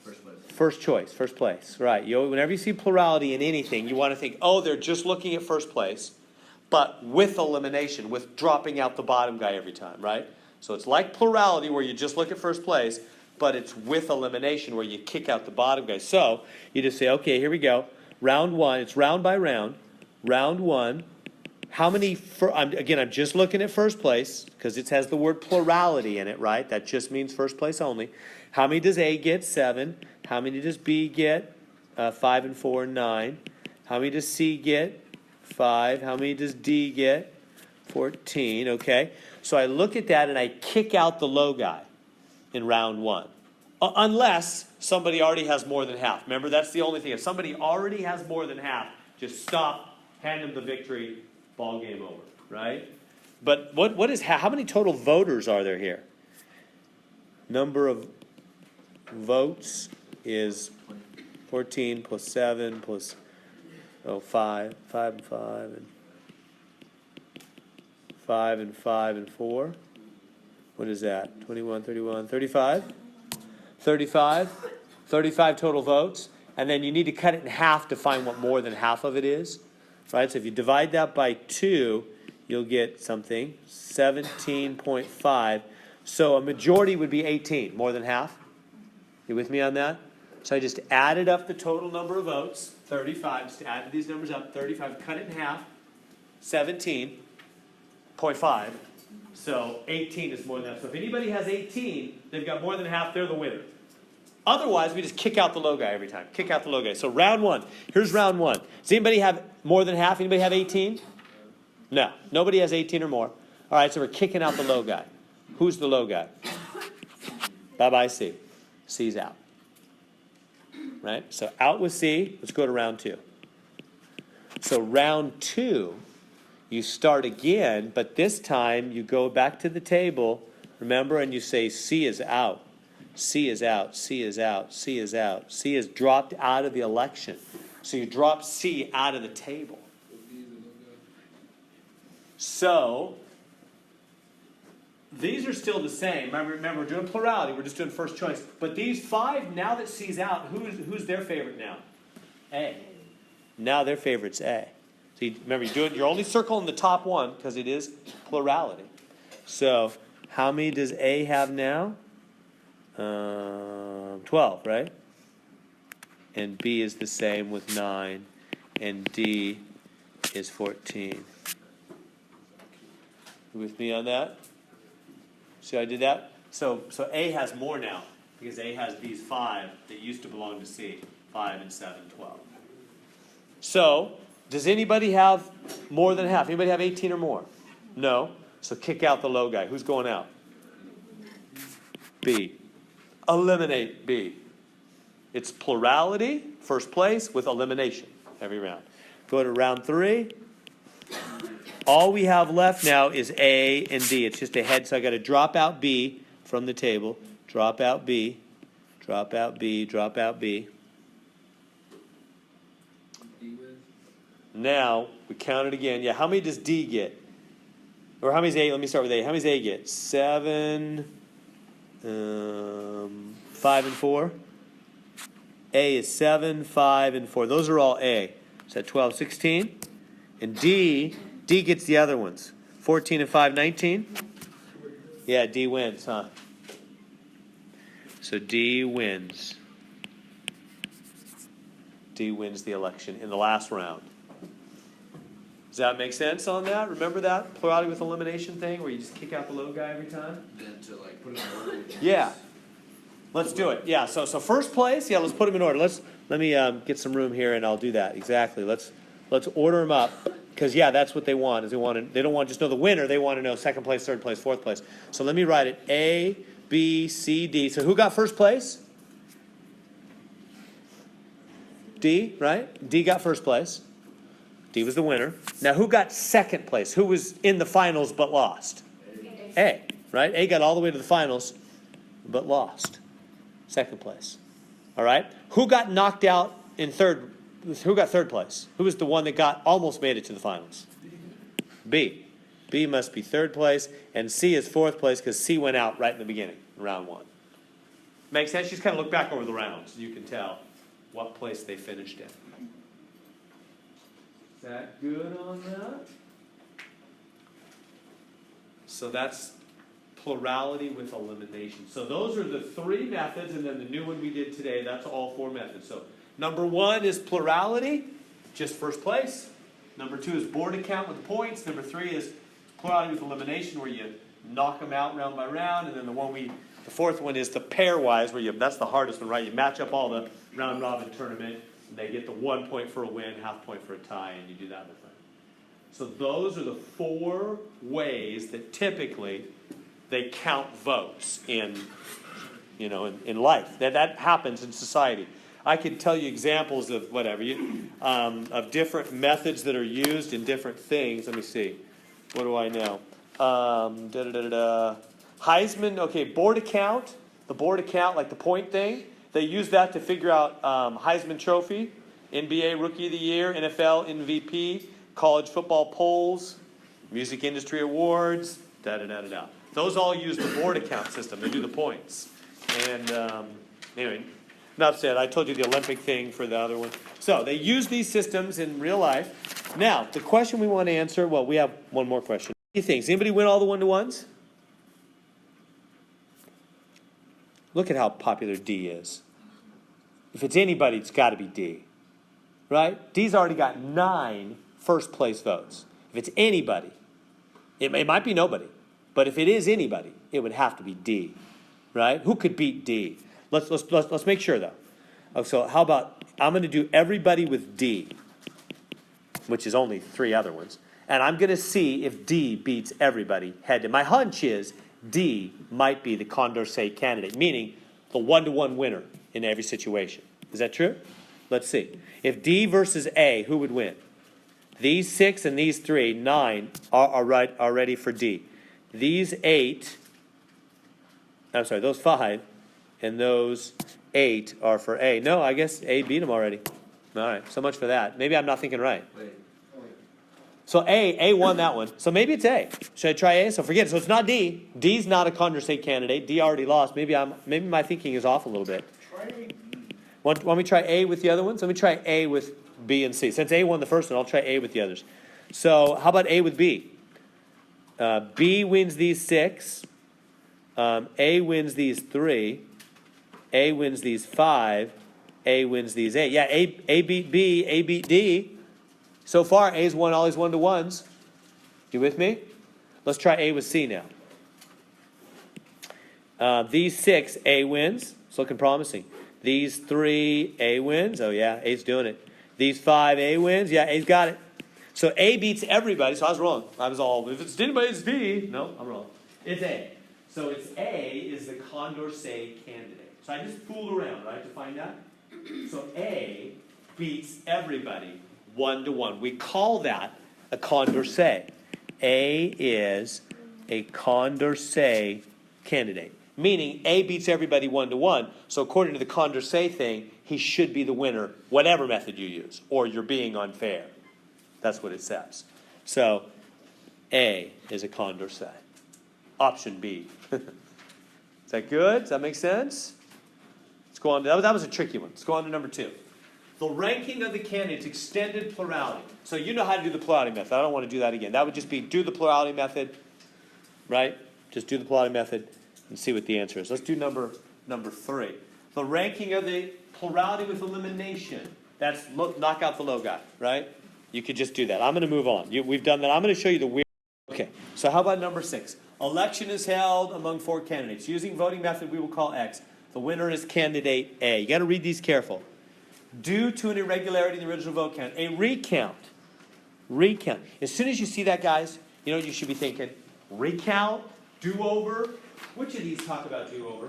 First place. First choice, first place, right. Whenever you see plurality in anything, you want to think, oh, they're just looking at first place, but with elimination, with dropping out the bottom guy every time, right? So it's like plurality where you just look at first place, but it's with elimination where you kick out the bottom guy. So you just say, okay, here we go. Round 1, it's round by round. Round 1, how many, I'm just looking at first place because it has the word plurality in it, right? That just means first place only. How many does A get? 7. How many does B get? 5 and 4, 9. How many does C get? 5. How many does D get? 14, okay. So I look at that and I kick out the low guy in round 1. Unless somebody already has more than half. Remember, that's the only thing. If somebody already has more than half, just stop, hand them the victory, ball game over, right? But how many total voters are there here? Number of votes is 14 plus 7 plus 5. 5 and 5 and 5 and 5 and 4. What is that? 21, 31, 35? 35 total votes. And then you need to cut it in half to find what more than half of it is. Right? So if you divide that by 2, you'll get something, 17.5. So a majority would be 18, more than half. You with me on that? So I just added up the total number of votes, 35, just added these numbers up, 35, cut it in half, 17.5. So 18 is more than that. So if anybody has 18, they've got more than half, they're the winner. Otherwise, we just kick out the low guy every time. Kick out the low guy. So round one. Here's round one. Does anybody have more than half? Anybody have 18? No. Nobody has 18 or more. All right, so we're kicking out the low guy. Who's the low guy? Bye-bye, C. C's out. Right? So out with C. Let's go to round two. So round two, you start again, but this time you go back to the table, remember, and you say C is out. C is out, C is out, C is out. C is dropped out of the election. So you drop C out of the table. So, these are still the same. Remember, we're doing plurality. We're just doing first choice. But these five, now that C's out, who's their favorite now? A. Now their favorite's A. So remember, you're only circling the top one because it is plurality. So, how many does A have now? 12, right? And B is the same with 9. And D is 14. You with me on that? See how I did that? So A has more now, because A has these 5 that used to belong to C. 5 and 7, 12. So, does anybody have more than half? Anybody have 18 or more? No. So kick out the low guy. Who's going out? B. Eliminate B. It's plurality, first place, with elimination every round. Go to round 3. All we have left now is A and D. It's just a head, so I got to drop out B from the table. Drop out B. Drop out B. Drop out B. Now, we count it again. Yeah, how many does D get? Or how many is A? Let me start with A. How many does A get? 7, 5, and 4. A is 7, 5, and 4. Those are all A. Is that 12, 16? And D gets the other ones. 14 and 5, 19. Yeah, D wins, huh? So D wins. D wins the election in the last round. Does that make sense on that? Remember that plurality with elimination thing where you just kick out the low guy every time? Then to like put it in order. Yeah. Let's do it. Yeah, so first place, yeah, let's put them in order. Let me get some room here and I'll do that. Exactly. Let's order them up. Because, yeah, that's what they want. They don't want to just know the winner. They want to know second place, third place, fourth place. So let me write it. A, B, C, D. So who got first place? D, right? D got first place. D was the winner. Now, who got second place? Who was in the finals but lost? A, right? A got all the way to the finals but lost. Second place. All right? Who got knocked out in third? Who got third place? Who was the one that almost made it to the finals? B. B must be third place, and C is fourth place because C went out right in the beginning, round 1. Makes sense? You just kind of look back over the rounds. You can tell what place they finished in. Is that good on that? So that's plurality with elimination. So those are the 3 methods, and then the new one we did today, that's all 4 methods. So number 1 is plurality, just first place. Number 2 is board account with points. Number 3 is plurality with elimination, where you knock them out round by round. And then the fourth one is the pairwise, where that's the hardest one, right? You match up all the round robin tournament, and they get the 1 point for a win, half point for a tie, and you do that with them. So those are the 4 ways that typically they count votes in life. That happens in society. I could tell you examples of whatever, of different methods that are used in different things. Let me see. What do I know? Heisman, okay, board account. The board account, like the point thing. They use that to figure out Heisman Trophy, NBA Rookie of the Year, NFL MVP, college football polls, music industry awards, da-da-da-da-da. Those all use the board account system. They do the points. And anyway, enough said. I told you the Olympic thing for the other one. So they use these systems in real life. Now, the question we want to answer, well, we have one more question. What do you think? Does anybody win all the one-to-ones? Look at how popular D is. If it's anybody, it's got to be D. Right? D's already got 9 first place votes. If it's anybody, it might be nobody. But if it is anybody, it would have to be D. Right? Who could beat D? Let's make sure though. So how about, I'm gonna do everybody with D, which is only 3 other ones. And I'm gonna see if D beats everybody head to. My hunch is D might be the Condorcet candidate, meaning the 1-to-1 winner in every situation. Is that true? Let's see. If D versus A, who would win? These 6 and these 3, 9 are ready for D. These 8, I'm sorry, those 5 and those 8 are for A. No, I guess A beat them already. All right, so much for that. Maybe I'm not thinking right. Wait, So A won that one. So maybe it's A. Should I try A? So forget it. So it's not D. D's not a Condorcet candidate. D already lost. Maybe my thinking is off a little bit. Try A, B. Want me to try A with the other ones? Let me try A with B and C. Since A won the first one, I'll try A with the others. So how about A with B? B wins these 6. A wins these 3. A wins these 5. A wins these 8. Yeah, A beat B. A beat D. So far, A's won all his 1-to-1s. You with me? Let's try A with C now. These 6, A wins. It's looking promising. These 3, A wins. Oh yeah, A's doing it. These 5, A wins. Yeah, A's got it. So A beats everybody. So I was wrong. I was all, if it's anybody, it's D. No, I'm wrong. It's A. So it's A is the Condorcet candidate. So I just fooled around, right, to find out. So A beats everybody 1-to-1. We call that a Condorcet. A is a Condorcet candidate. Meaning A beats everybody 1-to-1. So according to the Condorcet thing, he should be the winner, whatever method you use, or you're being unfair. That's what it says. So A is a Condorcet. Option B. Is that good? Does that make sense? Let's go on. That was a tricky one. Let's go on to number 2. The ranking of the candidates, extended plurality. So you know how to do the plurality method. I don't want to do that again. That would just be do the plurality method, right? Just do the plurality method and see what the answer is. Let's do number 3. The ranking of the plurality with elimination. That's knock out the low guy, right? You could just do that. I'm going to move on. We've done that. I'm going to show you the weird. Okay, so how about number 6? Election is held among 4 candidates. Using voting method, we will call X. The winner is candidate A. You got to read these careful. Due to an irregularity in the original vote count, a recount. As soon as you see that, guys, you know what you should be thinking? Recount, do-over. Which of these talk about do-over?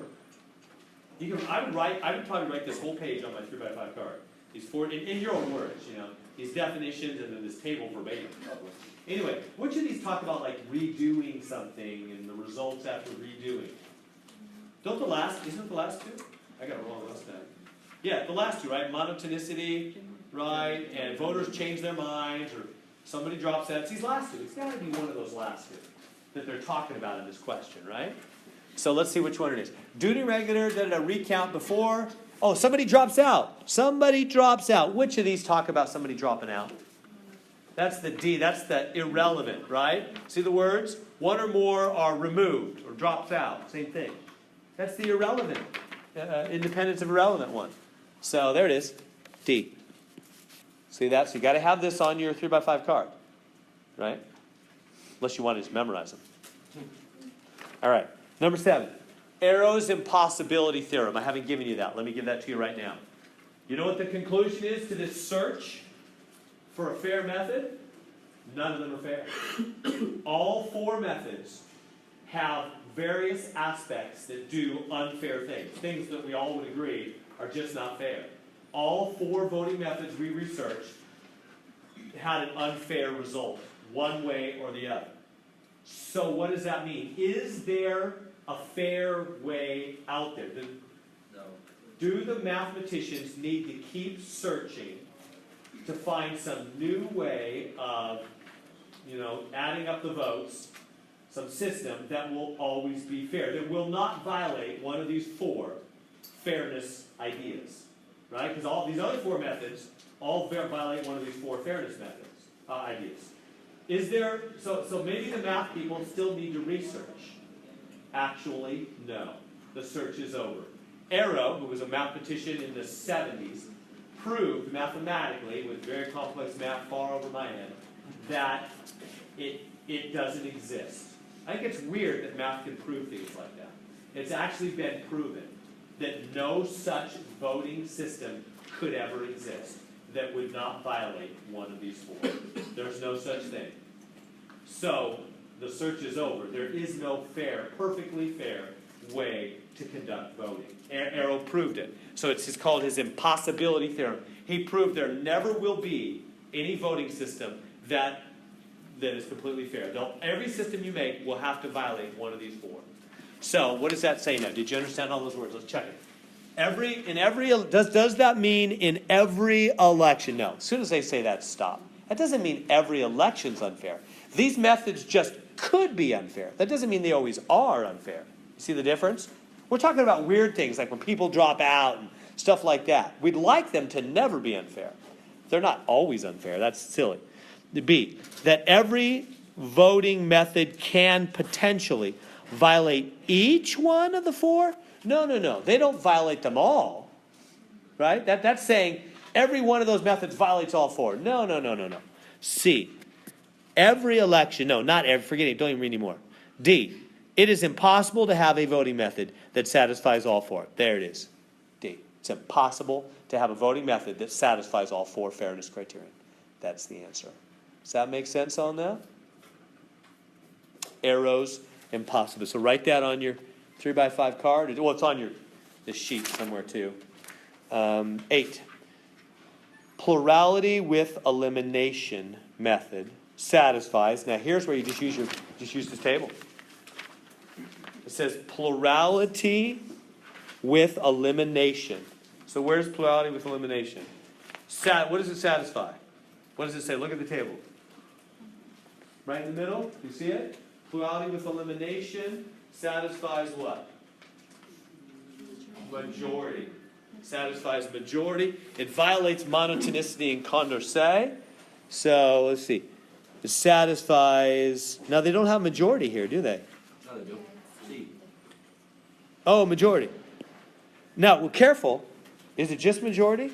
I would probably write this whole page on my 3x5 card. These 4, in your own words, you know, these definitions and then this table verbatim, probably. Anyway, which of these talk about like redoing something and the results after redoing? Isn't the last 2? I got it wrong last time. Yeah, the last 2, right? Monotonicity, right? And voters change their minds, or somebody drops out. It's these last 2. It's got to be one of those last 2 that they're talking about in this question, right? So let's see which one it is. Due to regular, did a recount before? Oh, somebody drops out. Somebody drops out. Which of these talk about somebody dropping out? That's the D. That's the irrelevant, right? See the words? One or more are removed or drops out. Same thing. That's the irrelevant. Independence of irrelevant one. So there it is. D. See that? So you got to have this on your 3x5 card, right? Unless you want to just memorize them. All right. Number 7. Arrow's impossibility theorem. I haven't given you that. Let me give that to you right now. You know what the conclusion is to this search for a fair method? None of them are fair. All 4 methods have various aspects that do unfair things. Things that we all would agree are just not fair. All 4 voting methods we researched had an unfair result, one way or the other. So what does that mean? Is there a fair way out there? no. Do the mathematicians need to keep searching to find some new way of, adding up the votes, some system that will always be fair, that will not violate one of these 4 fairness ideas, right? Because all these other 4 methods all violate one of these 4 fairness methods, ideas. Is there, so maybe the math people still need to research. Actually, no. The search is over. Arrow, who was a mathematician in the 70s, proved mathematically, with very complex math far over my head, that it doesn't exist. I think it's weird that math can prove things like that. It's actually been proven that no such voting system could ever exist that would not violate one of these four. There's no such thing. So the search is over. There is no fair, perfectly fair way to conduct voting. Arrow proved it. So it's called his impossibility theorem. He proved there never will be any voting system that is completely fair. Every system you make will have to violate one of these four. So what does that say now? Did you understand all those words? Let's check it. Does that mean in every election? No. As soon as they say that, stop. That doesn't mean every election's unfair. These methods just could be unfair. That doesn't mean they always are unfair. You see the difference? We're talking about weird things like when people drop out and stuff like that. We'd like them to never be unfair. They're not always unfair. That's silly. B, that every voting method can potentially violate each one of the four? No. They don't violate them all. Right? That's saying every one of those methods violates all four. No. C, every election, no, not every, forget it, don't even read anymore. D, it is impossible to have a voting method that satisfies all four. There it is. D, it's impossible to have a voting method that satisfies all four fairness criterion. That's the answer. Does that make sense on that? Arrows, impossible. So write that on your 3x5 card. Well, it's on this sheet somewhere too. 8. Plurality with elimination method satisfies. Now here's where you just use this table. It says plurality with elimination. So where's plurality with elimination? What does it satisfy? What does it say? Look at the table. Right in the middle, you see it? Plurality with elimination satisfies what? Majority. Satisfies majority. It violates monotonicity and Condorcet. So let's see. It satisfies. Now they don't have majority here, do they? No, they do. C. Oh, majority. Now, well, careful. Is it just majority?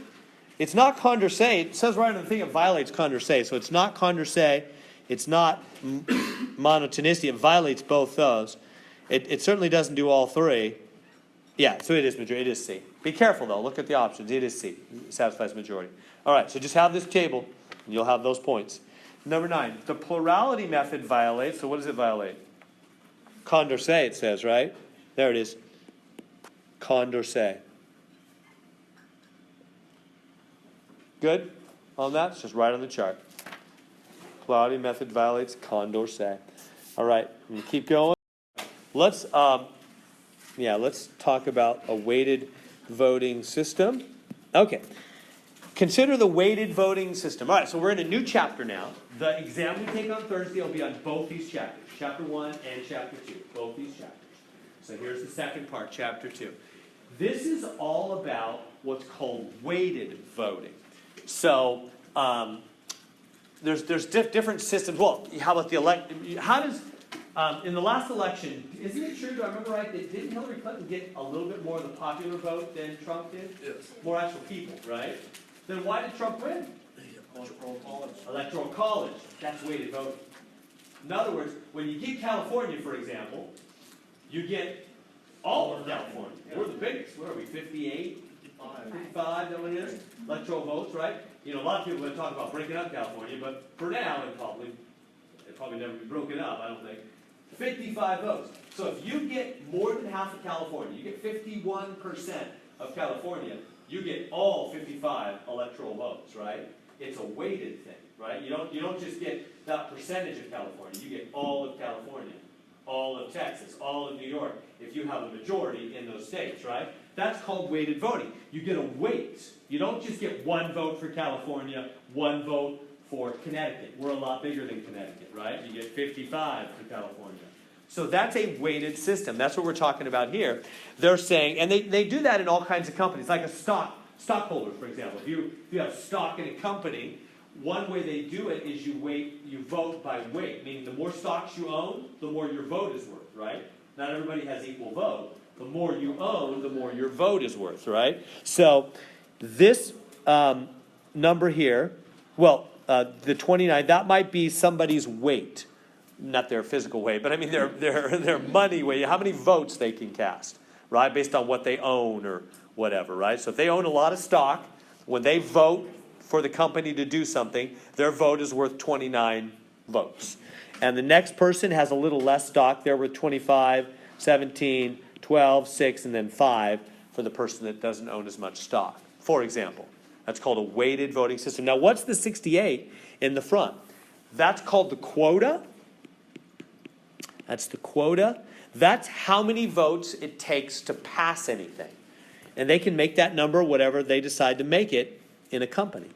It's not Condorcet. It says right on the thing it violates Condorcet. So it's not Condorcet. It's not monotonicity. It violates both those. It certainly doesn't do all three. Yeah, so it is majority. It is C. Be careful, though. Look at the options. It is C. It satisfies majority. All right, so just have this table, and you'll have those points. Number 9, the plurality method violates. So what does it violate? Condorcet, it says, right? There it is. Condorcet. Good on that? It's just right on the chart. Plurality method violates Condorcet. All right, I'm going to keep going. Let's talk about a weighted voting system. Okay. Consider the weighted voting system. All right, so we're in a new chapter now. The exam we take on Thursday will be on both these chapters, chapter 1 and chapter 2, both these chapters. So here's the second part, chapter 2. This is all about what's called weighted voting. So there's different systems. Well, how about in the last election, isn't it true, do I remember right, that didn't Hillary Clinton get a little bit more of the popular vote than Trump did? Yes. More actual people, right? Then why did Trump win? Electoral college. Electoral college. That's weighted voting. In other words, when you get California, for example, you get all of California. We're the biggest. Where are we? 58? 55, that one is? Electoral votes, right? You know, a lot of people are going to talk about breaking up California, but for now, it'll probably never be broken up, I don't think. 55 votes. So if you get more than half of California, you get 51% of California, you get all 55 electoral votes, right? It's a weighted thing, right? You don't just get that percentage of California. You get all of California, all of Texas, all of New York, if you have a majority in those states, right? That's called weighted voting. You get a weight. You don't just get one vote for California, one vote for Connecticut. We're a lot bigger than Connecticut, right? You get 55 for California. So that's a weighted system. That's what we're talking about here. They're saying, and they do that in all kinds of companies, like a stockholder, for example. If you have stock in a company, one way they do it is you vote by weight, meaning the more stocks you own, the more your vote is worth, right? Not everybody has equal vote. The more you own, the more your vote is worth, right? So this number here, the 29, that might be somebody's weight. Not their physical weight, but I mean their money weight, how many votes they can cast. right? Based on what they own or whatever, right? So if they own a lot of stock, when they vote for the company to do something, their vote is worth 29 votes. And the next person has a little less stock, they're worth 25, 17, 12, 6, and then 5 for the person that doesn't own as much stock, for example. That's called a weighted voting system. Now, what's the 68 in the front? That's called the quota. That's the quota. That's how many votes it takes to pass anything. And they can make that number whatever they decide to make it in a company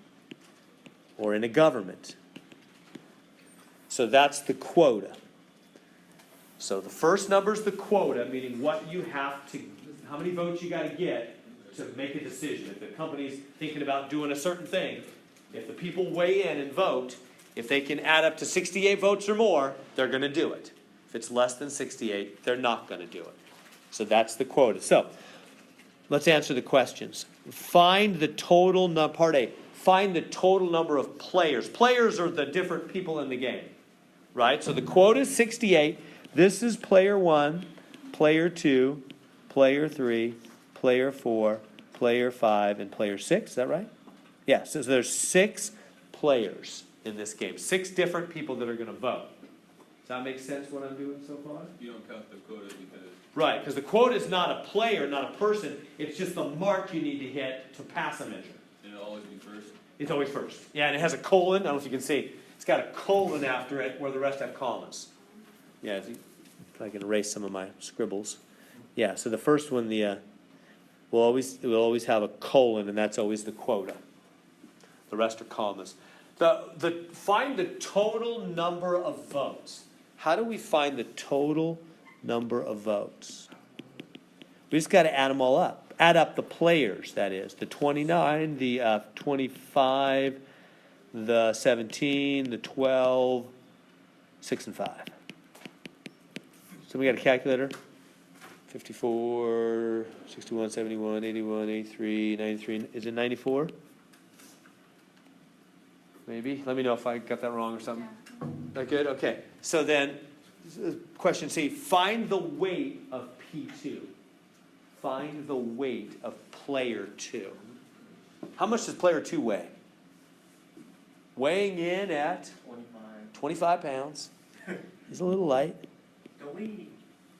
or in a government. So that's the quota. So the first number is the quota, meaning what you have to, how many votes you got to get to make a decision. If the company's thinking about doing a certain thing, if the people weigh in and vote, if they can add up to 68 votes or more, they're going to do it. If it's less than 68, they're not going to do it. So that's the quota. So let's answer the questions. Find the total, part A, find the total number of players. Players are the different people in the game, right? So the quota is 68. This is player 1, player 2, player 3, player 4, player 5, and player 6. Is that right? Yeah, so there's 6 players in this game. 6 different people that are going to vote. Does that make sense what I'm doing so far? You don't count the quota because... Right, because the quota is not a player, not a person. It's just the mark you need to hit to pass a measure. And it'll always be first. It's always first. Yeah, and it has a colon. I don't know if you can see. It's got a colon after it where the rest have commas. Yeah, if I can erase some of my scribbles. Yeah, so the first one, will always have a colon, and that's always the quota. The rest are commas. Find the total number of votes. How do we find the total number of votes? We just got to add them all up. Add up the players, that is. The 29, the 25, the 17, the 12, 6 and 5. So we got a calculator. 54, 61, 71, 81, 83, 93. Is it 94? Maybe. Let me know if I got that wrong or something. That good? Okay. So then, question C, find the weight of P2. Find the weight of player 2. How much does player 2 weigh? Weighing in at 25 pounds. He's a little light. Don't we,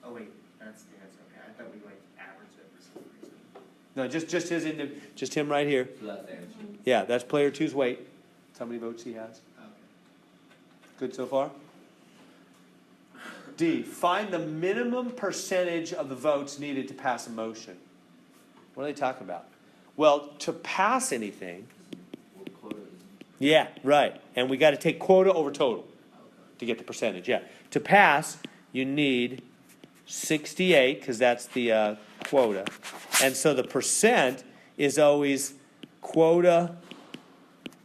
oh wait, that's okay. I thought we like averaged it for some reason. No, just him right here. So that's the answer. Yeah, that's player 2's weight. That's how many votes he has. Okay. Good so far? D, find the minimum percentage of the votes needed to pass a motion. What are they talking about? Well, to pass anything, What quota is yeah, right. And we got to take quota over total to get the percentage, yeah. To pass, you need 68, because that's the quota. And so the percent is always quota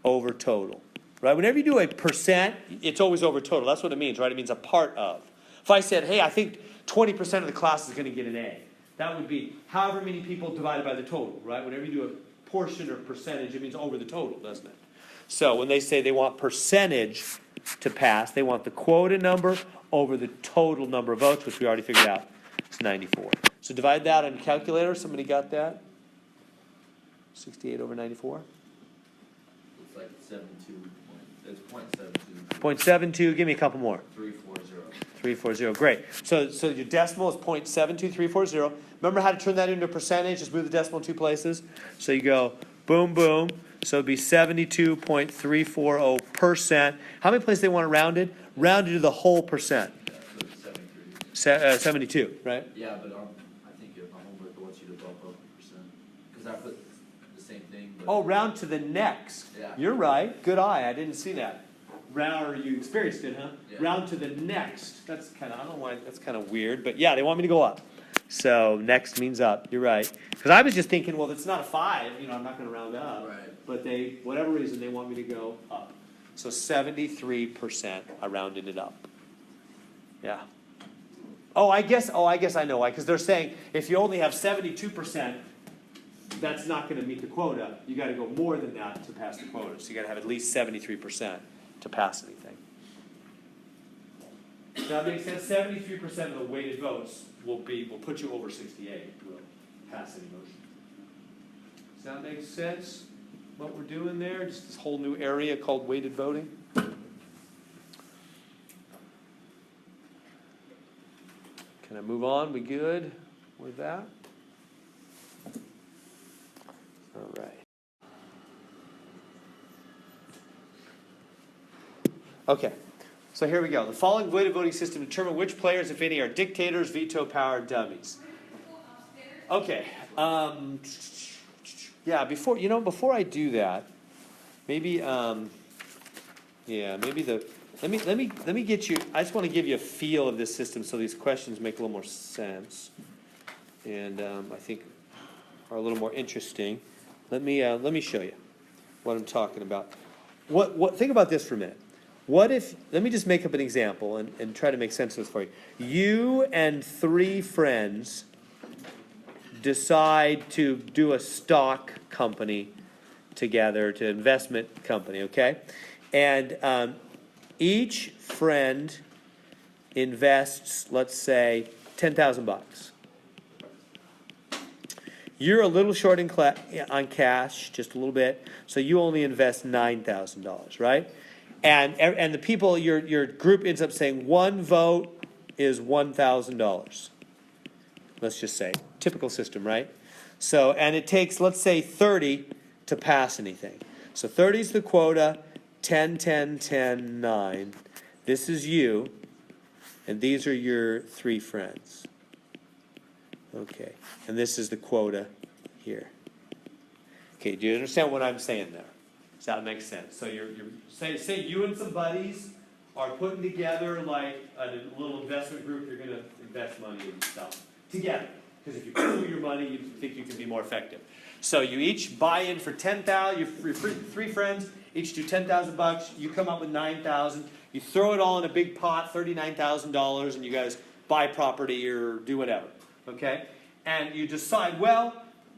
over total, right? Whenever you do a percent, it's always over total. That's what it means, right? It means a part of. If I said, hey, I think 20% of the class is going to get an A, that would be however many people divided by the total, right? Whenever you do a portion or percentage, it means over the total, doesn't it? So when they say they want percentage to pass, they want the quota number over the total number of votes, which we already figured out. It's 94. So divide that on a calculator. Somebody got that? 68 over 94? It's like 72. It's 0.72. 0.72. Give me a couple more. 340. 340. Great. So your decimal is 0.72340. Remember how to turn that into a percentage? Just move the decimal 2 places. So you go boom, boom. So it'd be 72.340%. How many places they want it rounded? Rounded to the whole percent. Yeah, so it's 73. 72, right? Yeah, but I think my homework wants you to bump up the percent. Because I put the same thing. But Oh, round to the next. Yeah. You're right. Good eye. I didn't see that. Round, or you experienced it, huh? Yeah. Round to the next. That's kind of, I don't know why, that's kind of weird. But yeah, they want me to go up. So next means up. You're right. Because I was just thinking, well, it's not a 5. I'm not going to round up. Right. But they, whatever reason, they want me to go up. So 73%, I rounded it up. Yeah. Oh, I guess I know why. Because they're saying if you only have 72%, that's not going to meet the quota. You got to go more than that to pass the quota. So you got to have at least 73% to pass anything. Does that make sense? 73% of the weighted votes will put you over 68. Will. pass any motion. Does that make sense, what we're doing there? Just this whole new area called weighted voting? Can I move on? We good with that? All right. Okay, so here we go. The following weighted voting system determine which players, if any, are dictators, veto power, dummies. Okay. Yeah. Before I do that, maybe maybe let me get you. I just want to give you a feel of this system so these questions make a little more sense, and I think are a little more interesting. Let me show you what I'm talking about. Think about this for a minute. What if, let me just make up an example and try to make sense of this for you. You and 3 friends decide to do a stock company together, to investment company, okay? And each friend invests, let's say, $10,000. You're a little short on cash, just a little bit, so you only invest $9,000, right? And the people, your group ends up saying 1 vote is $1,000. Let's just say, typical system, right? So, and it takes, let's say, 30 to pass anything. So 30 is the quota, 10, 10, 10, 9. This is you, and these are your 3 friends. Okay, and this is the quota here. Okay, do you understand what I'm saying there? Does that make sense? So you're say you and some buddies are putting together like a little investment group. You're going to invest money in stuff together, because if you pool your money, you think you can be more effective. So you each buy in for $10,000. Your 3 friends each do $10,000. You come up with $9,000. You throw it all in a big pot, $39,000, and you guys buy property or do whatever. Okay, and you decide, well,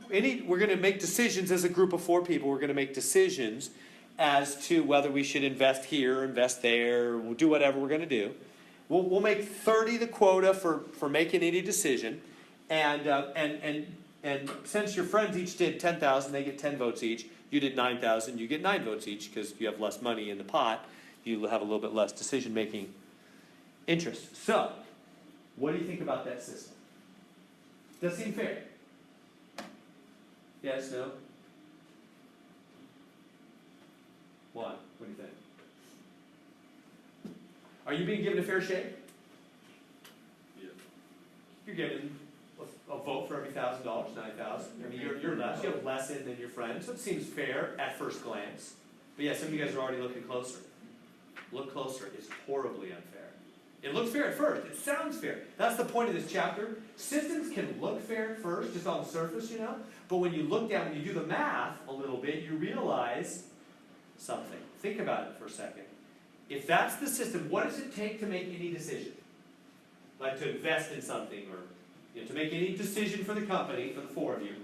we're going to make decisions as a group of 4 people. We're going to make decisions as to whether we should invest here or invest there. We'll do whatever we're going to do. We'll make 30 the quota for making any decision. And since your friends each did 10,000, they get 10 votes each. You did 9,000, you get 9 votes each, because you have less money in the pot. You have a little bit less decision-making interest. So, what do you think about that system? Does it seem fair? Yes, no? Why? What do you think? Are you being given a fair shake? Yeah. You're given a vote for every $1,000, 9,000. I mean, you're less. You have less in than your friends, so it seems fair at first glance. But yeah, some of you guys are already looking closer. Look closer. It's horribly unfair. It looks fair at first. It sounds fair. That's the point of this chapter. Systems can look fair at first, just on the surface, you know. But when you look down, when you do the math a little bit, you realize something. Think about it for a second. If that's the system, what does it take to make any decision? Like to invest in something, or to make any decision for the company, for the 4 of you.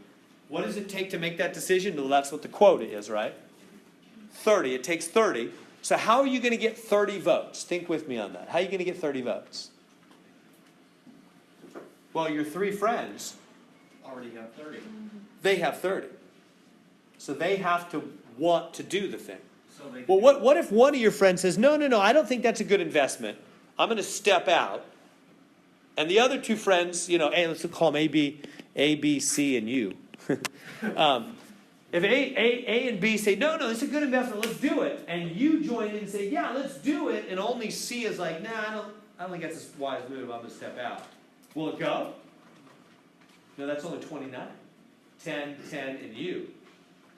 What does it take to make that decision? Well, that's what the quota is, right? 30. It takes 30. So how are you going to get 30 votes? Think with me on that. How are you going to get 30 votes? Well, your 3 friends Already have 30. they have 30. So they have to want to do the thing. So they Well, what if one of your friends says, no, I don't think that's a good investment. I'm going to step out. And the other 2 friends, hey, let's call them A, B, C, and U. If A and B say, no, this is a good investment, let's do it. And you join in and say, yeah, let's do it. And only C is like, nah, I don't think that's a wise move. I'm going to step out. Will it go? No, that's only 29. 10, and U.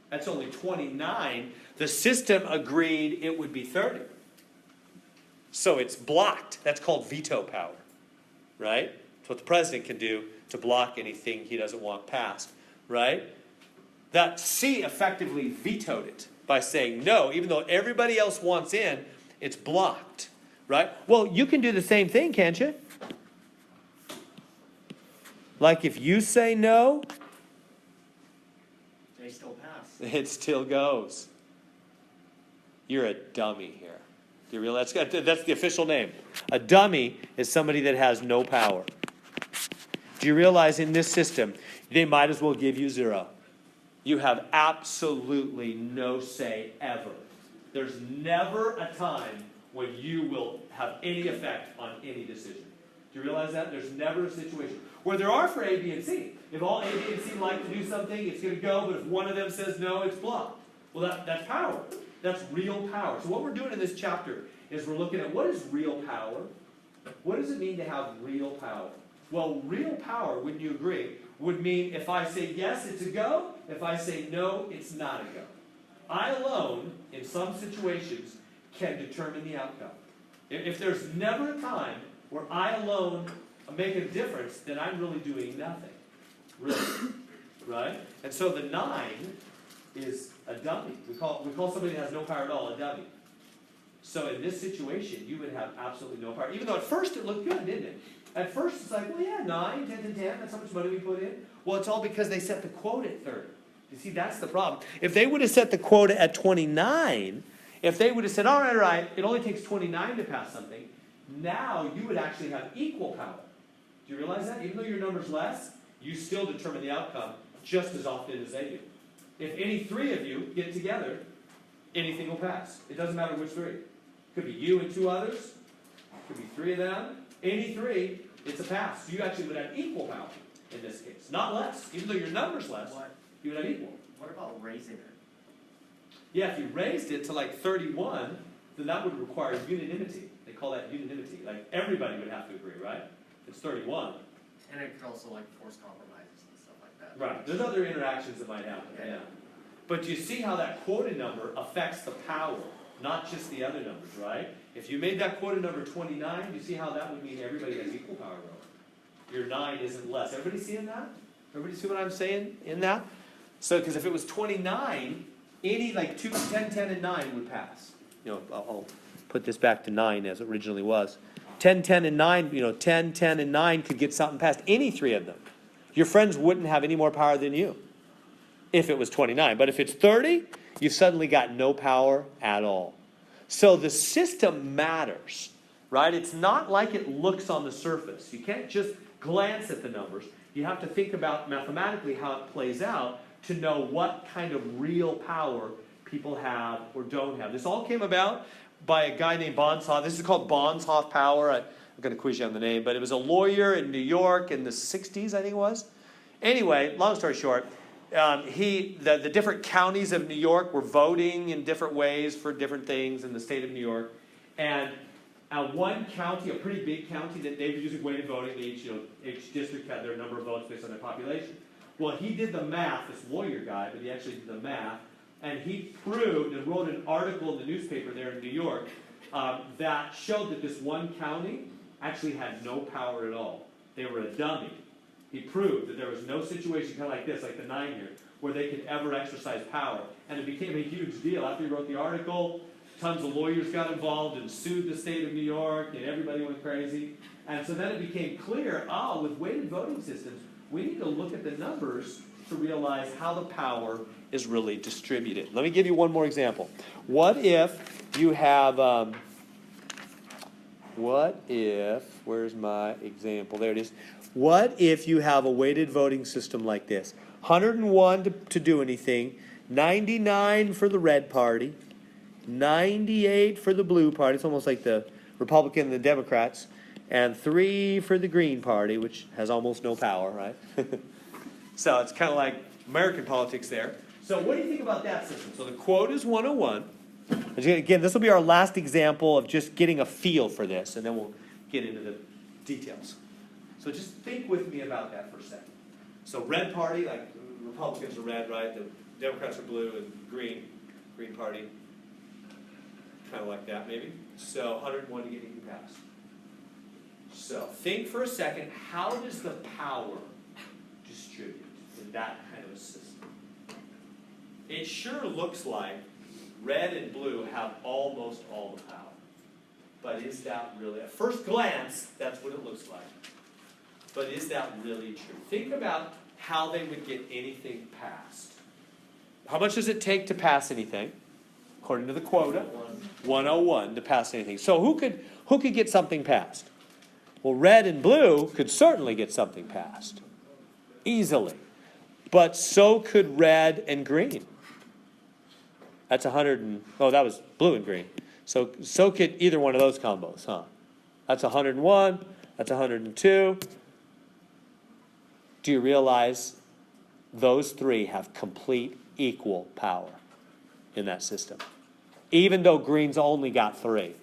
That's only 29. The system agreed it would be 30. So it's blocked. That's called veto power. Right? It's what the president can do to block anything he doesn't want passed. Right? That C effectively vetoed it by saying no, even though everybody else wants in, it's blocked. Right? Well, you can do the same thing, can't you? Like if you say no, They still pass. it still goes. You're a dummy here. Do you realize that's the official name? A dummy is somebody that has no power. Do you realize in this system, they might as well give you 0. You have absolutely no say ever. There's never a time when you will have any effect on any decision. Do you realize that? There's never a situation where there are for A, B, and C. If all A, B, and C like to do something, it's going to go, but if one of them says no, it's blocked. Well, that's power. That's real power. So what we're doing in this chapter is we're looking at what is real power? What does it mean to have real power? Well, real power, wouldn't you agree, would mean if I say yes, it's a go. If I say no, it's not a go. I alone, in some situations, can determine the outcome. If there's never a time where I alone make a difference, then I'm really doing nothing. Really. Right? And so the 9 is a dummy. We call somebody that has no power at all a dummy. So in this situation, you would have absolutely no power. Even though at first it looked good, didn't it? At first it's like, well, yeah, 9, 10, and 10, that's how much money we put in. Well, it's all because they set the quote at 30. You see, that's the problem. If they would have set the quota at 29, if they would have said, all right, it only takes 29 to pass something, now you would actually have equal power. Do you realize that? Even though your number's less, you still determine the outcome just as often as they do. If any 3 of you get together, anything will pass. It doesn't matter which 3. It could be you and 2 others. It could be 3 of them. Any 3, it's a pass. So you actually would have equal power in this case. Not less. Even though your number's less, you would have equal. What about raising it? Yeah, if you raised it to like 31, then that would require unanimity. They call that unanimity. Like everybody would have to agree, right? It's 31. And it could also like force compromises and stuff like that. Right. There's other interactions that might happen. Yeah. But you see how that quota number affects the power, not just the other numbers, right? If you made that quota number 29, you see how that would mean everybody has equal power over. Your 9 isn't less. Everybody seeing that? Everybody see what I'm saying in that? So, because if it was 29, any like 2, 10, 10, and 9 would pass. You know, I'll put this back to 9 as it originally was. 10, 10, and 9, 10, 10, and 9 could get something past any 3 of them. Your friends wouldn't have any more power than you if it was 29. But if it's 30, you've suddenly got no power at all. So the system matters, right? It's not like it looks on the surface. You can't just glance at the numbers. You have to think about mathematically how it plays out to know what kind of real power people have or don't have. This all came about by a guy named Hoff. This is called Hoff power. I'm going to quiz you on the name, but it was a lawyer in New York in the 60s, I think it was. Anyway, long story short, the different counties of New York were voting in different ways for different things in the state of New York. And one county, a pretty big county, that they were using weighted voting. Each district had their number of votes based on their population. Well, he did the math, this lawyer guy, but he actually did the math, and he proved and wrote an article in the newspaper there in New York that showed that this one county actually had no power at all. They were a dummy. He proved that there was no situation kind of like this, like the 9 here, where they could ever exercise power. And it became a huge deal. After he wrote the article, tons of lawyers got involved and sued the state of New York, and everybody went crazy. And so then it became clear, with weighted voting systems, we need to look at the numbers to realize how the power is really distributed. Let me give you one more example. What if you have, where's my example? There it is. What if you have a weighted voting system like this? 101 to do anything, 99 for the red party, 98 for the blue party. It's almost like the Republican and the Democrats. And 3 for the Green Party, which has almost no power, right? So it's kind of like American politics there. So what do you think about that system? So the quote is 101. Again, this will be our last example of just getting a feel for this, and then we'll get into the details. So just think with me about that for a second. So red party, like Republicans are red, right? The Democrats are blue, and Green Party, kind of like that maybe. So 101 to get equal pass. So think for a second, how does the power distribute in that kind of a system? It sure looks like red and blue have almost all the power. But is that really, at first glance, that's what it looks like. But is that really true? Think about how they would get anything passed. How much does it take to pass anything? According to the quota, 101 to pass anything. So who could get something passed? Well, red and blue could certainly get something passed. Easily. but so could red and green. That's 100 and, oh, that was blue and green. So could either one of those combos, huh? That's 101, that's 102. Do you realize those three have complete equal power in that system? Even though green's only got 3.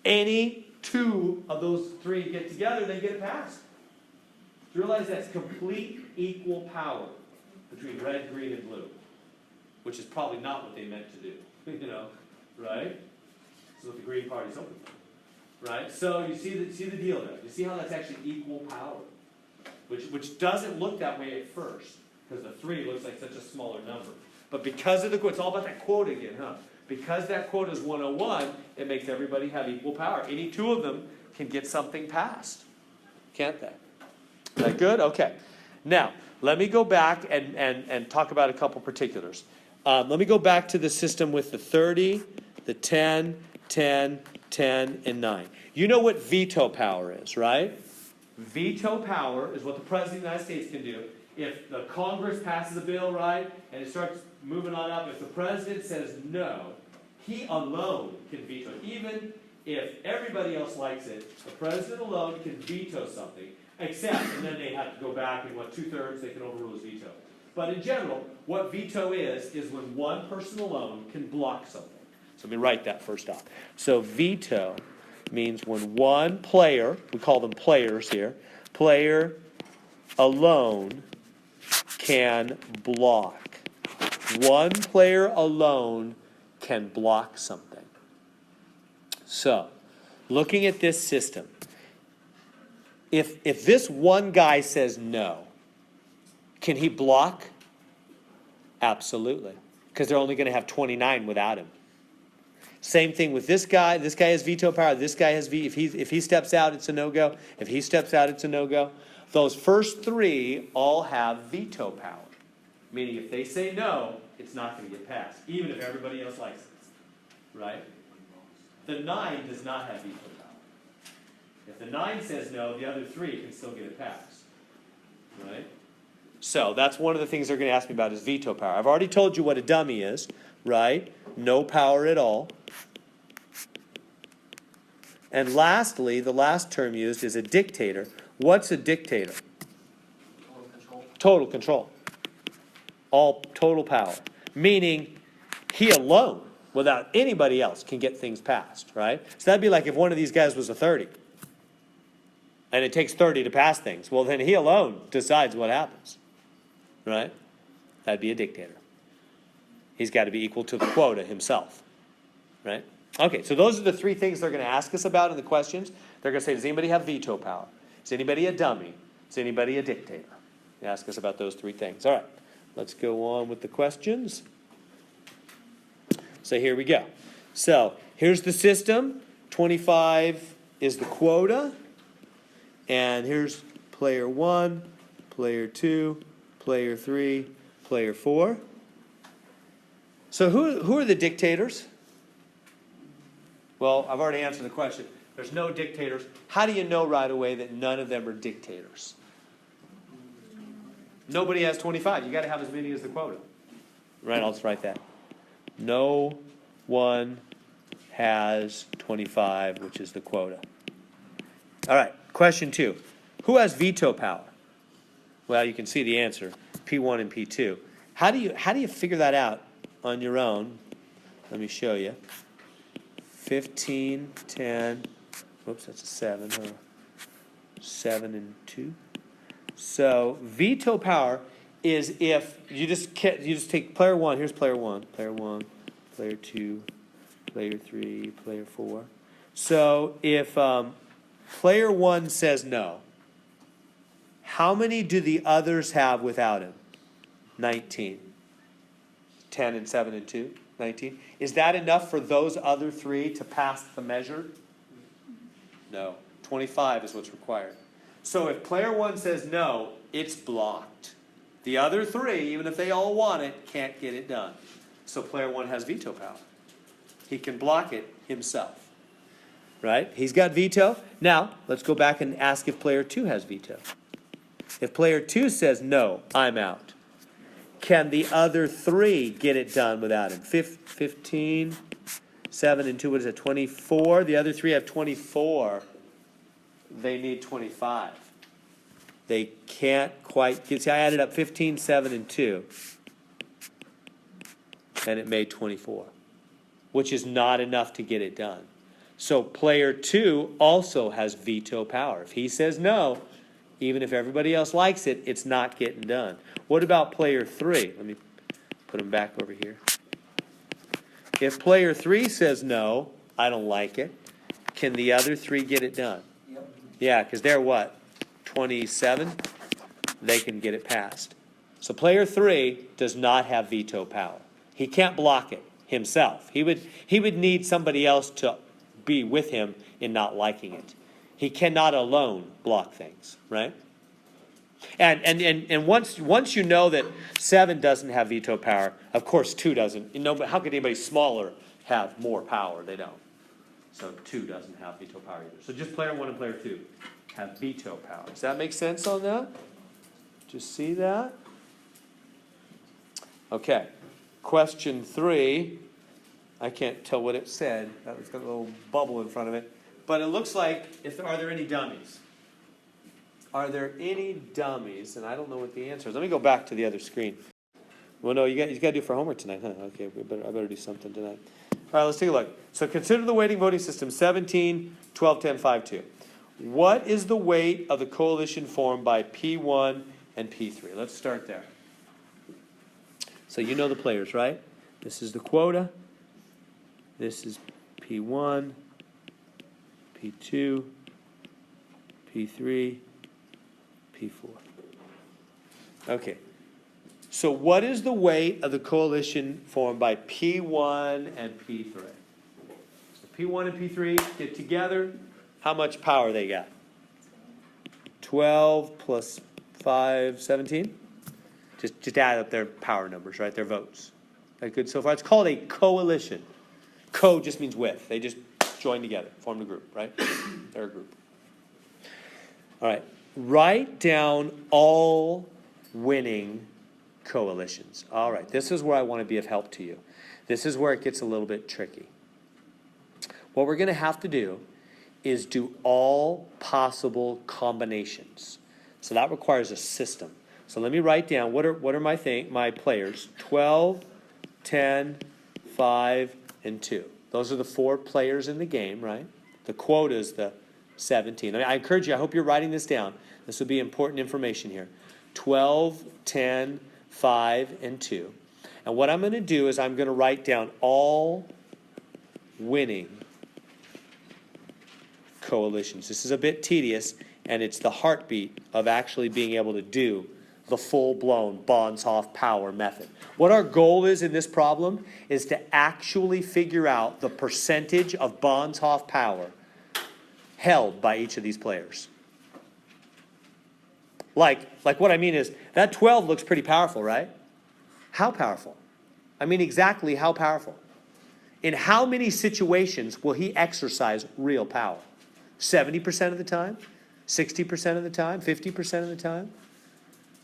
Any 2 of those 3 get together, they get it passed. Do you realize that's complete equal power between red, green, and blue? Which is probably not what they meant to do, you know, right? So what the Green Party's hoping for, right? So you see the deal there. You see how that's actually equal power, which doesn't look that way at first, because the 3 looks like such a smaller number. But because of it's all about that quota again, huh? Because that quota is 101, it makes everybody have equal power. Any 2 of them can get something passed, can't they? Is that good? Okay. Now, let me go back and talk about a couple particulars. Let me go back to the system with the 30, the 10, 10, 10, and 9. You know what veto power is, right? Veto power is what the President of the United States can do. If the Congress passes a bill, right, and it starts moving on up, if the President says no, he alone can veto it. Even if everybody else likes it, the President alone can veto something, except, and then they have to go back and 2/3, they can overrule his veto. But in general, what veto is when one person alone can block something. So let me write that first off. So veto means when one player, we call them players here, player alone can block. One player alone can block something. So, looking at this system, if this one guy says no, can he block? Absolutely. Because they're only going to have 29 without him. Same thing with this guy. This guy has veto power. This guy has if he steps out, it's a no-go. If he steps out, it's a no-go. Those first 3 all have veto power. Meaning if they say no, it's not going to get passed. Even if everybody else likes it. Right? The 9 does not have veto power. If the 9 says no, the other 3 can still get it passed. Right? So that's one of the things they're going to ask me about is veto power. I've already told you what a dummy is, right? No power at all. And lastly, the last term used is a dictator. What's a dictator? Total control. Total control. All total power. Meaning he alone, without anybody else, can get things passed, right? So that'd be like if one of these guys was a 30. And it takes 30 to pass things. Well, then he alone decides what happens. Right? That'd be a dictator. He's got to be equal to the quota himself. Right? Okay, so those are the 3 things they're going to ask us about in the questions. They're going to say, does anybody have veto power? Is anybody a dummy? Is anybody a dictator? They ask us about those 3 things. All right, let's go on with the questions. So here we go. So here's the system. 25 is the quota. And here's player 1, player 2, player 3, player 4. So who are the dictators? Well, I've already answered the question. There's no dictators. How do you know right away that none of them are dictators? Nobody has 25. You got to have as many as the quota. Right, I'll just write that. No one has 25, which is the quota. All right, question 2. Who has veto power? Well, you can see the answer, P1 and P2. How do you figure that out on your own? Let me show you. 15, 10, whoops, that's a 7, huh? 7 and 2. So veto power is if you just take player 1, here's player 1, player 1, player 2, player 3, player 4. So if player 1 says no, how many do the others have without him? 19. 10 and 7 and 2, 19. Is that enough for those other 3 to pass the measure? No. 25 is what's required. So if player 1 says no, it's blocked. The other 3, even if they all want it, can't get it done. So player 1 has veto power. He can block it himself. Right? He's got veto. Now, let's go back and ask if player 2 has veto. If player 2 says, no, I'm out, can the other 3 get it done without him? 15, 7 and 2, what is it, 24? The other 3 have 24. They need 25. They can't quite get, see, I added up 15, 7, and 2. And it made 24, which is not enough to get it done. So player 2 also has veto power. If he says no, even if everybody else likes it, it's not getting done. What about player 3? Let me put him back over here. If player 3 says no, I don't like it, can the other 3 get it done? Yep. Yeah, because they're what? 27? They can get it passed. So player 3 does not have veto power. He can't block it himself. He would need somebody else to be with him in not liking it. He cannot alone block things, right? And once you know that 7 doesn't have veto power, of course 2 doesn't. You know, but how could anybody smaller have more power? They don't. So 2 doesn't have veto power either. So just player 1 and player 2 have veto power. Does that make sense on that? Just see that? Okay. Question 3. I can't tell what it said. That was got a little bubble in front of it. But it looks like, are there any dummies? Are there any dummies? And I don't know what the answer is. Let me go back to the other screen. Well, no, you got to do it for homework tonight, huh? Okay, I better do something tonight. All right, let's take a look. So consider the weighting voting system 17, 12, 10, 5, 2. What is the weight of the coalition formed by P1 and P3? Let's start there. So you know the players, right? This is the quota. This is P1, P2, P3, P4. Okay. So what is the weight of the coalition formed by P1 and P3? So P1 and P3 get together. How much power they got? 12 plus 5, 17? Just add up their power numbers, right? Their votes. That good so far? It's called a coalition. Co just means with. They just join together, formed a group, right? They're a group. All right. Write down all winning coalitions. All right. This is where I want to be of help to you. This is where it gets a little bit tricky. What we're going to have to do is do all possible combinations. So that requires a system. So let me write down what are my players? 12, 10, 5, and 2. Those are the 4 players in the game, right? The quota is the 17. I encourage you, I hope you're writing this down. This will be important information here. 12, 10, 5, and 2. And what I'm going to do is I'm going to write down all winning coalitions. This is a bit tedious, and it's the heartbeat of actually being able to do the full-blown Hoff power method. What our goal is in this problem is to actually figure out the percentage of Hoff power held by each of these players. Like what I mean is, that 12 looks pretty powerful, right? How powerful? I mean exactly how powerful. In how many situations will he exercise real power? 70% of the time? 60% of the time? 50% of the time?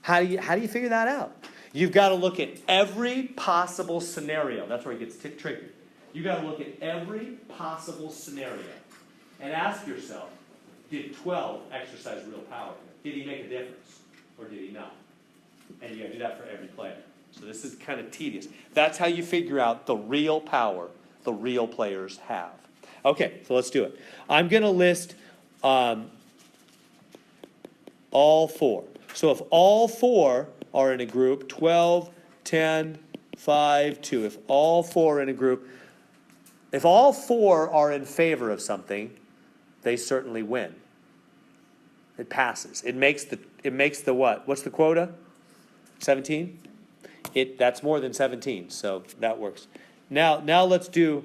How do you figure that out? You've got to look at every possible scenario. That's where it gets tricky. You've got to look at every possible scenario and ask yourself, did 12 exercise real power? Did he make a difference or did he not? And you got to do that for every player. So this is kind of tedious. That's how you figure out the real power the real players have. Okay, so let's do it. I'm going to list all 4. So if all 4 are in a group, 12, 10, 5, 2. If all 4 are in a group, if all 4 are in favor of something, they certainly win. It passes. It makes the what? What's the quota? 17? That's more than 17, so that works. Now let's do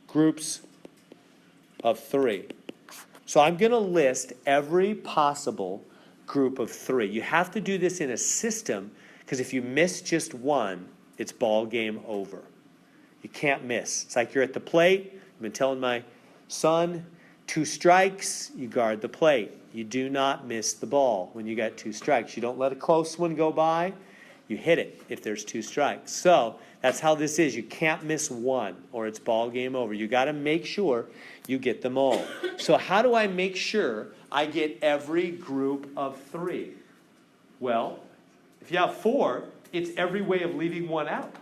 groups of 3. So I'm going to list every possible group of 3. You have to do this in a system because if you miss just one, it's ball game over. You can't miss. It's like you're at the plate. I've been telling my son, 2 strikes, you guard the plate. You do not miss the ball when you got 2 strikes. You don't let a close one go by. You hit it if there's 2 strikes. So that's how this is. You can't miss one or it's ball game over. You got to make sure you get them all. So how do I make sure I get every group of 3? Well, if you have 4, it's every way of leaving one out.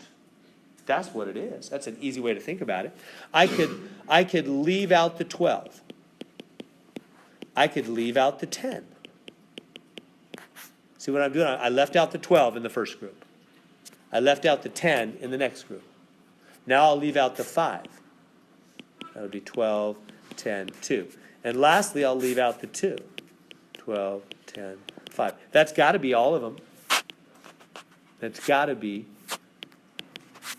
That's what it is. That's an easy way to think about it. I could leave out the 12. I could leave out the 10. See what I'm doing? I left out the 12 in the first group. I left out the 10 in the next group. Now I'll leave out the 5. That would be 12, 10, 2. And lastly, I'll leave out the 2. 12, 10, 5. That's got to be all of them. That's got to be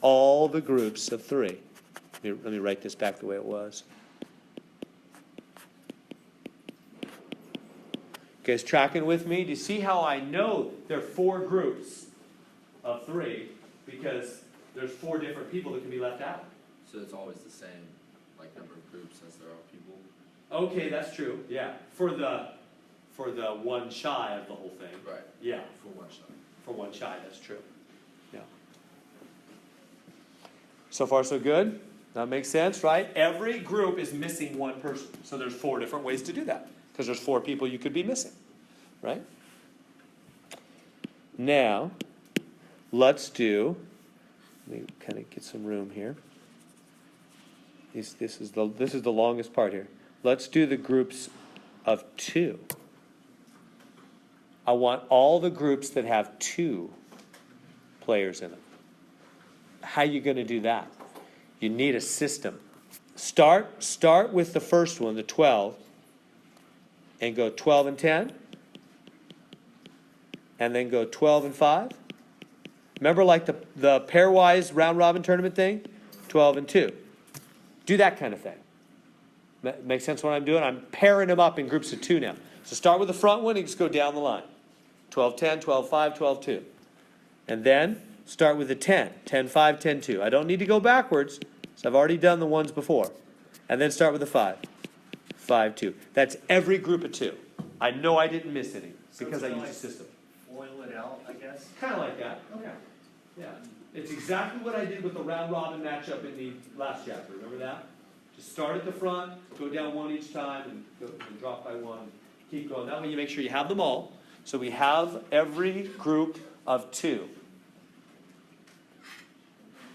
all the groups of 3. Let me write this back the way it was. You guys tracking with me? Do you see how I know there are 4 groups of 3? Because there's 4 different people that can be left out. So it's always the same, like, number of groups as there are people? Okay, that's true, yeah. For the one shy of the whole thing. Right. Yeah. For one shot. For one shy, that's true. Yeah. So far, so good? That makes sense, right? Every group is missing one person. So there's 4 different ways to do that. Because there's 4 people you could be missing, right? Now, let's do, let me kind of get some room here. This is the longest part here. Let's do the groups of 2. I want all the groups that have 2 players in them. How are you going to do that? You need a system. Start with the first one, the 12, and go 12 and 10, and then go 12 and 5. Remember like the pairwise round robin tournament thing? 12 and 2. Do that kind of thing. Make sense what I'm doing? I'm pairing them up in groups of 2 now. So start with the front one and just go down the line. 12, 10, 12, 5, 12, 2. And then start with the 10. 10, 5, 10, 2. I don't need to go backwards, so I've already done the ones before. And then start with the 5. 5, 2. That's every group of 2. I know I didn't miss any because I used a system. Boil it out, I guess. Kind of like that. Okay. Yeah. It's exactly what I did with the round robin matchup in the last chapter. Remember that? Just start at the front, go down 1 each time, and drop by 1. Keep going. That way you make sure you have them all. So we have every group of 2.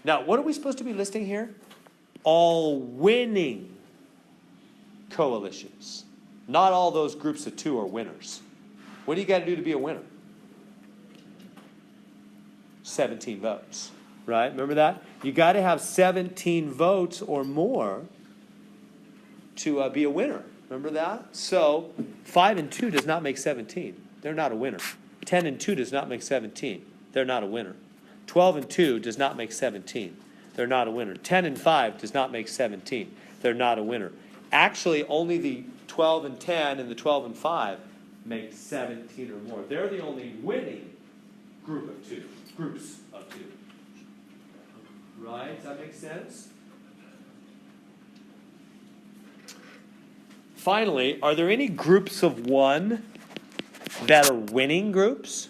Now, what are we supposed to be listing here? All winning coalitions. Not all those groups of 2 are winners. What do you got to do to be a winner? 17 votes, right? Remember that? You got to have 17 votes or more to be a winner. Remember that? So 5 and 2 does not make 17. They're not a winner. 10 and 2 does not make 17. They're not a winner. 12 and 2 does not make 17. They're not a winner. 10 and 5 does not make 17. They're not a winner. Actually, only the 12 and 10 and the 12 and 5 make 17 or more. They're the only winning groups of 2. Right? Does that make sense? Finally, are there any groups of 1 that are winning groups?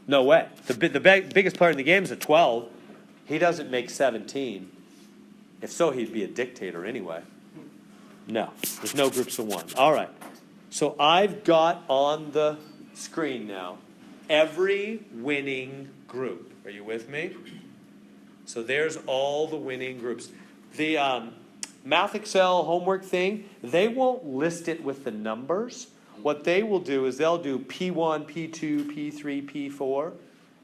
No way. The biggest player in the game is a 12. He doesn't make 17. If so, he'd be a dictator anyway. No, there's no groups of 1. All right. So I've got on the screen now every winning group. Are you with me? So there's all the winning groups. The Math Excel homework thing, they won't list it with the numbers. What they will do is they'll do P1, P2, P3, P4.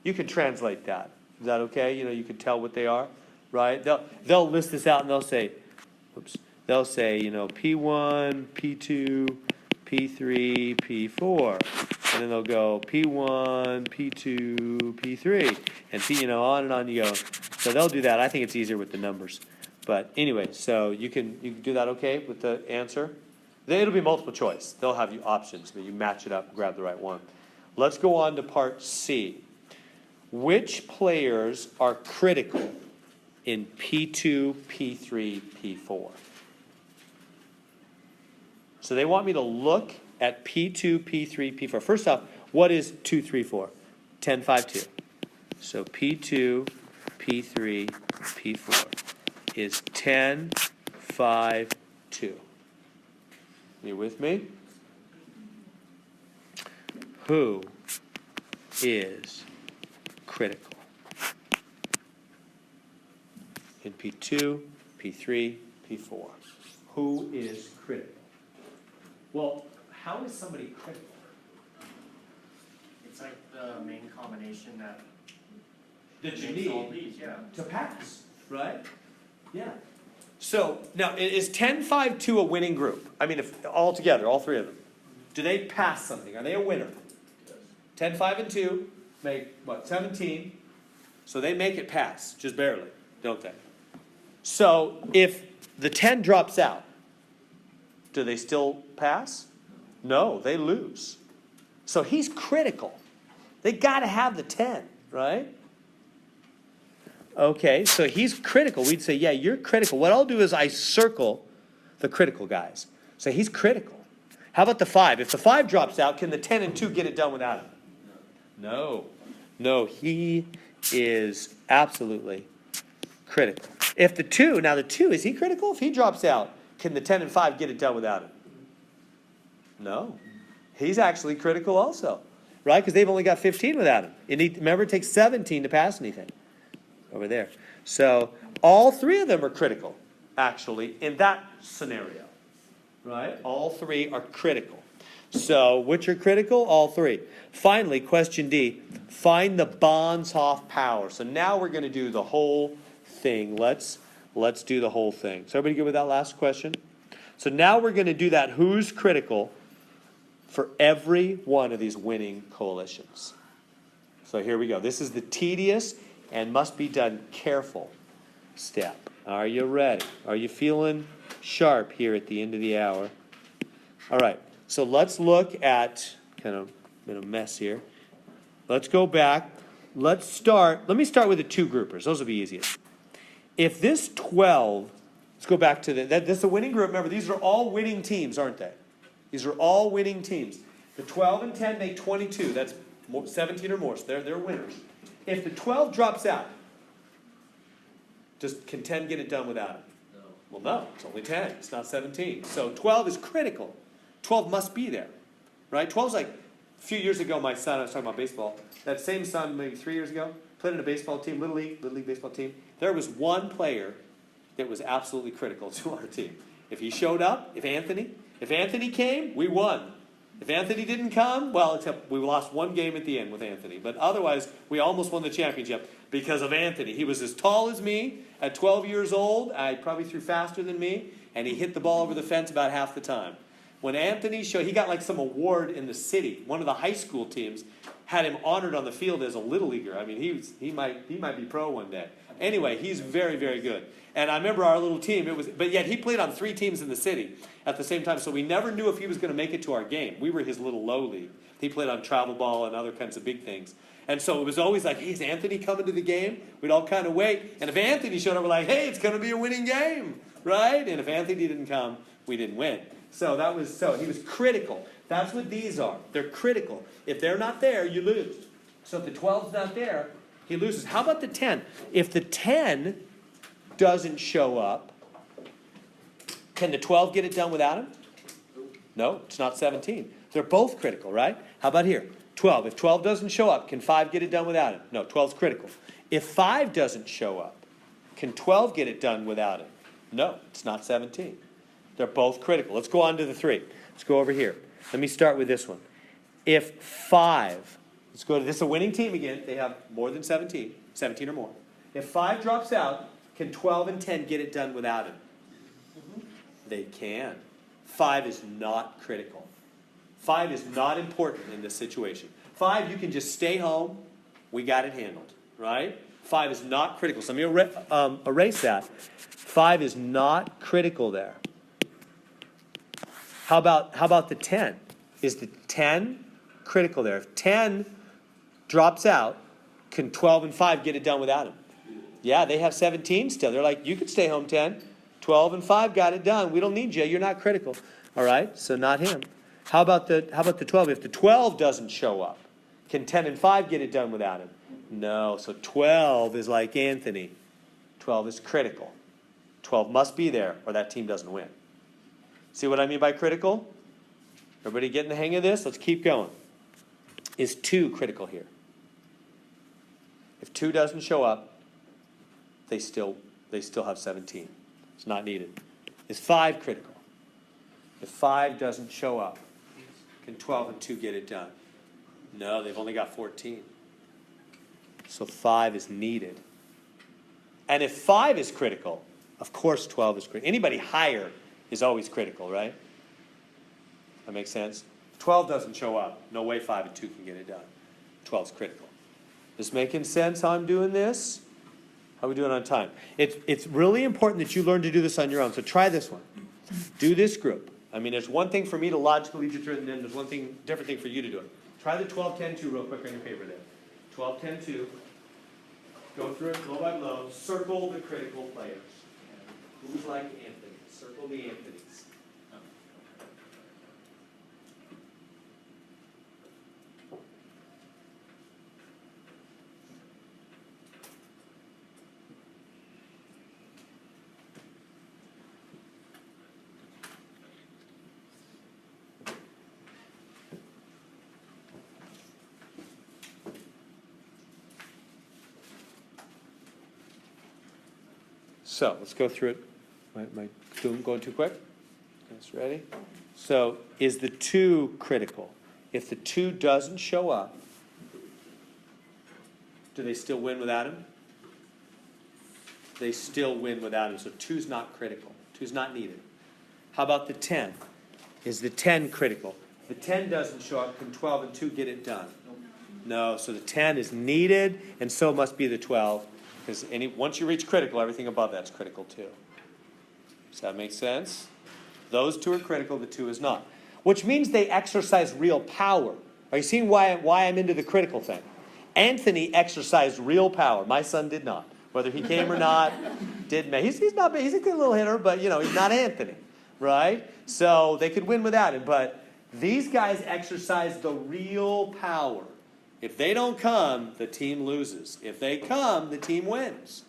You can translate that. Is that okay? You know, you can tell what they are, right? They'll list this out and they'll say, they'll say, you know, P1, P2, P3, P4. And then they'll go P1, P2, P3. And P, you know, on and on you go. So they'll do that. I think it's easier with the numbers. But anyway, so you can do that okay with the answer? It'll be multiple choice. They'll have you options, but you match it up and grab the right one. Let's go on to part C. Which players are critical in P2, P3, P4? So they want me to look at P2, P3, P4. First off, what is 2, 3, 4? 10, 5, 2. So P2, P3, P4 is 10, 5, 2. You with me? Who is critical? In P2, P3, P4. Who is critical? Well, how is somebody critical? It's like the main combination that That you makes all need these, yeah. to pass, right? Yeah. So, now, is 10, 5, 2 a winning group? I mean, if all together, all three of them. Do they pass something? Are they a winner? 10, 5, and 2 make, what, 17? So they make it pass, just barely, don't they? So, if the 10 drops out, do they still pass? No, they lose. So he's critical. They got to have the 10, right? Okay, so he's critical. We'd say, yeah, you're critical. What I'll do is I circle the critical guys. So he's critical. How about the 5? If the 5 drops out, can the 10 and 2 get it done without him? No. No, he is absolutely critical. If the 2, now the 2, is he critical? If he drops out, can the 10 and 5 get it done without him? No. He's actually critical also, right? Because they've only got 15 without him. Remember, it takes 17 to pass anything over there. So all three of them are critical, actually, in that scenario, right? All three are critical. So which are critical? All three. Finally, question D, find the Bons-Hoff power. So now we're going to do the whole thing. Let's do the whole thing. So everybody good with that last question? So now we're going to do that who's critical for every one of these winning coalitions. So here we go. This is the tedious and must be done careful step. Are you ready? Are you feeling sharp here at the end of the hour? All right. So let's look at, kind of been a mess here. Let's go back. Let me start with the two groupers. Those will be easiest. If this 12, let's go back to this is a winning group. Remember, these are all winning teams, aren't they? These are all winning teams. The 12 and 10 make 22. That's 17 or more. So they're winners. If the 12 drops out, can 10 get it done without it? No. Well, no. It's only 10. It's not 17. So 12 is critical. 12 must be there, right? 12's like, a few years ago, my son, I was talking about baseball, that same son, maybe 3 years ago, played in a baseball team, Little League baseball team. There was one player that was absolutely critical to our team. If he showed up, if Anthony came, we won. If Anthony didn't come, well, except we lost one game at the end with Anthony. But otherwise, we almost won the championship because of Anthony. He was as tall as me at 12 years old. I probably threw faster than me, and he hit the ball over the fence about half the time. When Anthony showed, he got like some award in the city. One of the high school teams had him honored on the field as a little leaguer. I mean, he might be pro one day. Anyway, he's very, very good. And I remember our little team, but yet he played on 3 teams in the city at the same time, so we never knew if he was going to make it to our game. We were his little low league. He played on travel ball and other kinds of big things. And so it was always like, hey, is Anthony coming to the game? We'd all kind of wait. And if Anthony showed up, we're like, hey, it's going to be a winning game, right? And if Anthony didn't come, we didn't win. So he was critical. That's what these are. They're critical. If they're not there, you lose. So if the 12's not there, he loses. How about the 10? If the 10 doesn't show up, can the 12 get it done without him? No, it's not 17. They're both critical, right? How about here? 12. If 12 doesn't show up, can 5 get it done without him? No, 12's critical. If 5 doesn't show up, can 12 get it done without him? No, it's not 17. They're both critical. Let's go on to the 3. Let's go over here. Let me start with this one. If 5, let's go to this is a winning team again. They have more than 17 or more. If 5 drops out, can 12 and 10 get it done without him? They can. 5 is not critical. 5 is not important in this situation. 5, you can just stay home. We got it handled, right? 5 is not critical. So let me erase that. 5 is not critical there. How about the 10? Is the 10 critical there? If 10 drops out, can 12 and 5 get it done without him? Yeah, they have 17 still. They're like, you could stay home 10. 12 and 5 got it done. We don't need you. You're not critical. All right, so not him. How about the 12? If the 12 doesn't show up, can 10 and 5 get it done without him? No, so 12 is like Anthony. 12 is critical. 12 must be there or that team doesn't win. See what I mean by critical? Everybody getting the hang of this? Let's keep going. Is 2 critical here? If 2 doesn't show up, they still have 17. It's not needed. Is 5 critical? If 5 doesn't show up, can 12 and 2 get it done? No, they've only got 14. So 5 is needed. And if 5 is critical, of course 12 is critical. Anybody higher is always critical, right? That makes sense? If 12 doesn't show up, no way 5 and 2 can get it done. 12 is critical. This making sense how I'm doing this? How are we doing on time? It's really important that you learn to do this on your own. So try this one. Do this group. I mean, there's one thing for me to logically lead you through it, and then there's one thing, different thing for you to do it. Try the 12-10-2 real quick on your paper there. 12-10-2. Go through it blow by blow. Circle the critical players. Who's like Anthony? Circle the Anthonys. So let's go through it. Am I going too quick? Guys ready? So is the 2 critical? If the 2 doesn't show up, do they still win without him? They still win without him. So 2's not critical. 2's not needed. How about the 10? Is the 10 critical? If the 10 doesn't show up, can 12 and 2 get it done? No. So the 10 is needed, and so must be the 12. Because once you reach critical, everything above that's critical too. Does that make sense? Those 2 are critical, the 2 is not. Which means they exercise real power. Are you seeing why I'm into the critical thing? Anthony exercised real power. My son did not. Whether he came or not, didn't matter. He's a good little hitter, but he's not Anthony, right? So they could win without him. But these guys exercise the real power. If they don't come, the team loses. If they come, the team wins.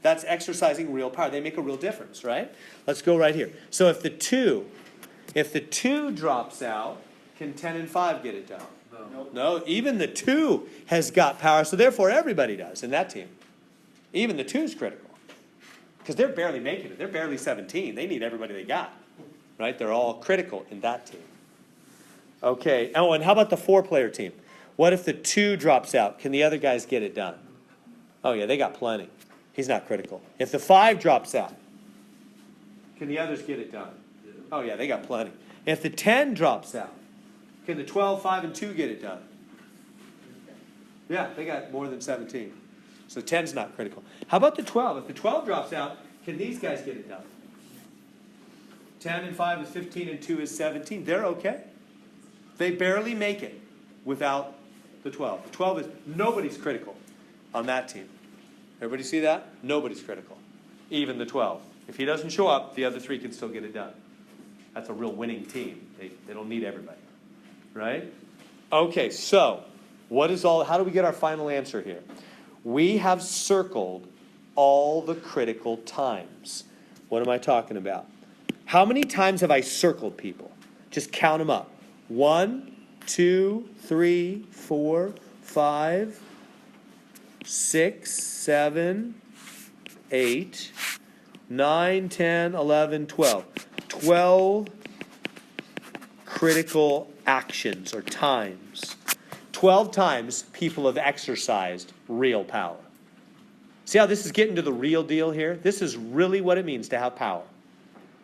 That's exercising real power. They make a real difference, right? Let's go right here. So if the 2 drops out, can 10 and 5 get it done? No, even the 2 has got power, so therefore everybody does in that team. Even the 2 is critical. Because they're barely making it. They're barely 17. They need everybody they got. Right? They're all critical in that team. Okay. Oh, and how about the 4-player team? What if the 2 drops out? Can the other guys get it done? Oh, yeah, they got plenty. He's not critical. If the 5 drops out, can the others get it done? Oh, yeah, they got plenty. If the 10 drops out, can the 12, 5, and 2 get it done? Yeah, they got more than 17. So 10's not critical. How about the 12? If the 12 drops out, can these guys get it done? 10 and 5 is 15 and 2 is 17. They're okay. They barely make it without the 12. The 12 is, nobody's critical on that team. Everybody see that? Nobody's critical. Even the 12. If he doesn't show up, the other 3 can still get it done. That's a real winning team. They don't need everybody. Right? Okay, so how do we get our final answer here? We have circled all the critical times. What am I talking about? How many times have I circled people? Just count them up. 1, 2, 3, 4, 5, 6, 7, 8, 9, 10, 11, 12. 12 critical actions or times. 12 times people have exercised real power. See how this is getting to the real deal here? This is really what it means to have power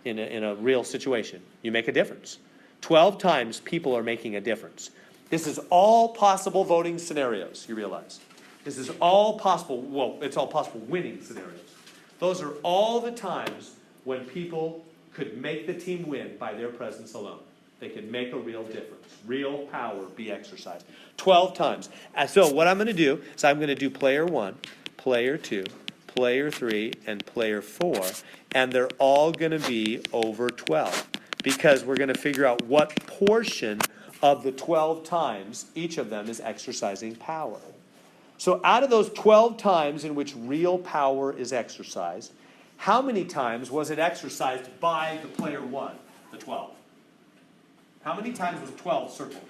in a real situation. You make a difference. 12 times people are making a difference. This is all possible voting scenarios, you realize. This is all possible, well, it's all possible winning scenarios. Those are all the times when people could make the team win by their presence alone. They could make a real difference. Real power be exercised. 12 times. And so what I'm going to do is I'm going to do player 1, player 2, player 3, and player 4. And they're all going to be over 12. because we're going to figure out what portion of the 12 times each of them is exercising power. So out of those 12 times in which real power is exercised, how many times was it exercised by the player 1, the 12? How many times was 12 circled?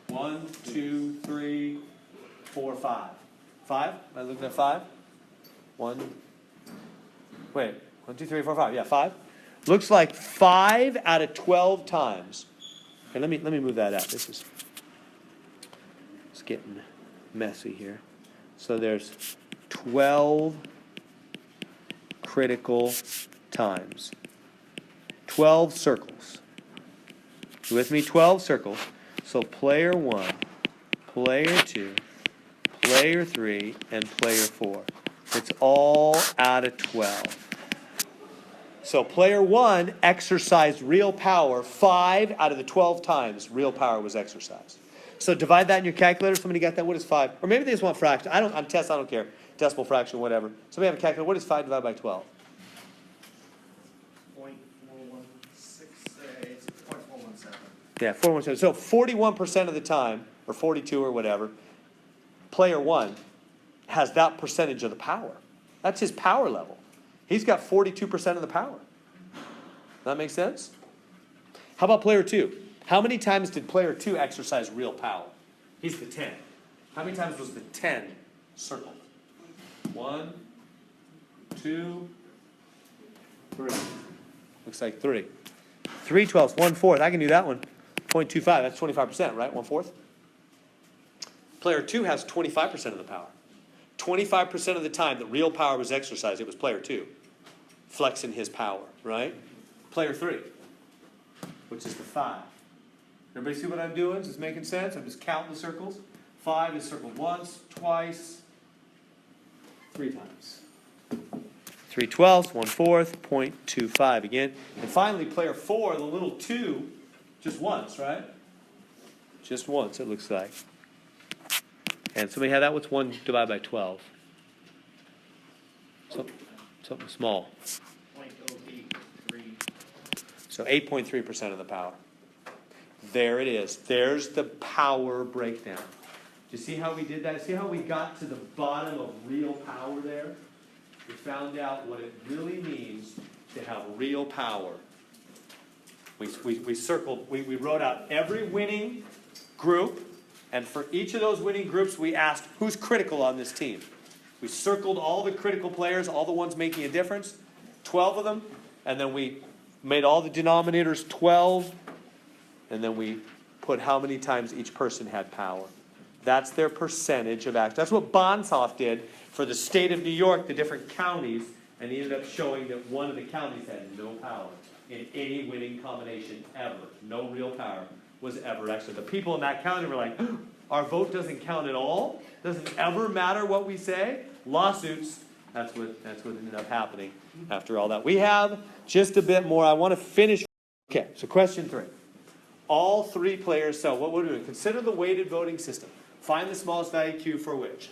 1, 2, 3, 4, 5. 5? Am I looking at 5? 1. Wait. 1, 2, 3, 4, 5. Yeah, 5. Looks like 5 out of 12 times. Okay, let me move that out. It's getting messy here. So there's 12 critical times. 12 circles. You with me? 12 circles. So player 1, player 2, player 3, and player 4. It's all out of 12. So player 1 exercised real power 5 out of the 12 times real power was exercised. So divide that in your calculator. Somebody got that? What is 5? Or maybe they just want fraction. On tests, I don't care. Decimal fraction, whatever. Somebody have a calculator. What is 5 divided by 12? 0.417. Yeah, 417. So 41% of the time, or 42 or whatever, player 1 has that percentage of the power. That's his power level. He's got 42% of the power. That make sense? How about player 2? How many times did player 2 exercise real power? He's the 10. How many times was the 10 circled? 1, 2, 3. Looks like 3. 3 twelfths, 1/4. I can do that one. 0.25, that's 25%, right? 1/4. Player 2 has 25% of the power. 25% of the time that real power was exercised, it was player 2. Flexing his power, right? Player 3, which is the 5. Everybody see what I'm doing? Is this making sense? I'm just counting the circles. 5 is circled once, twice, 3 times. 3 twelfths, 1/4, 0.25 again. And finally, player 4, the little 2, just once, right? Just once, it looks like. And somebody had that? What's 1 divided by 12? Something small. 0.083. So 8.3% of the power. There it is. There's the power breakdown. Do you see how we did that? See how we got to the bottom of real power there? We found out what it really means to have real power. We circled, we wrote out every winning group, and for each of those winning groups, we asked who's critical on this team. We circled all the critical players, all the ones making a difference, 12 of them, and then we made all the denominators 12, and then we put how many times each person had power. That's their percentage of action. That's what Hoff did for the state of New York, the different counties, and he ended up showing that one of the counties had no power in any winning combination ever. No real power was ever exercised. The people in that county were like, our vote doesn't count at all? Doesn't ever matter what we say? Lawsuits. That's what ended up happening after all that. We have just a bit more. I want to finish. Okay, so question 3. All 3 players, so what we're doing, consider the weighted voting system. Find the smallest value Q for which.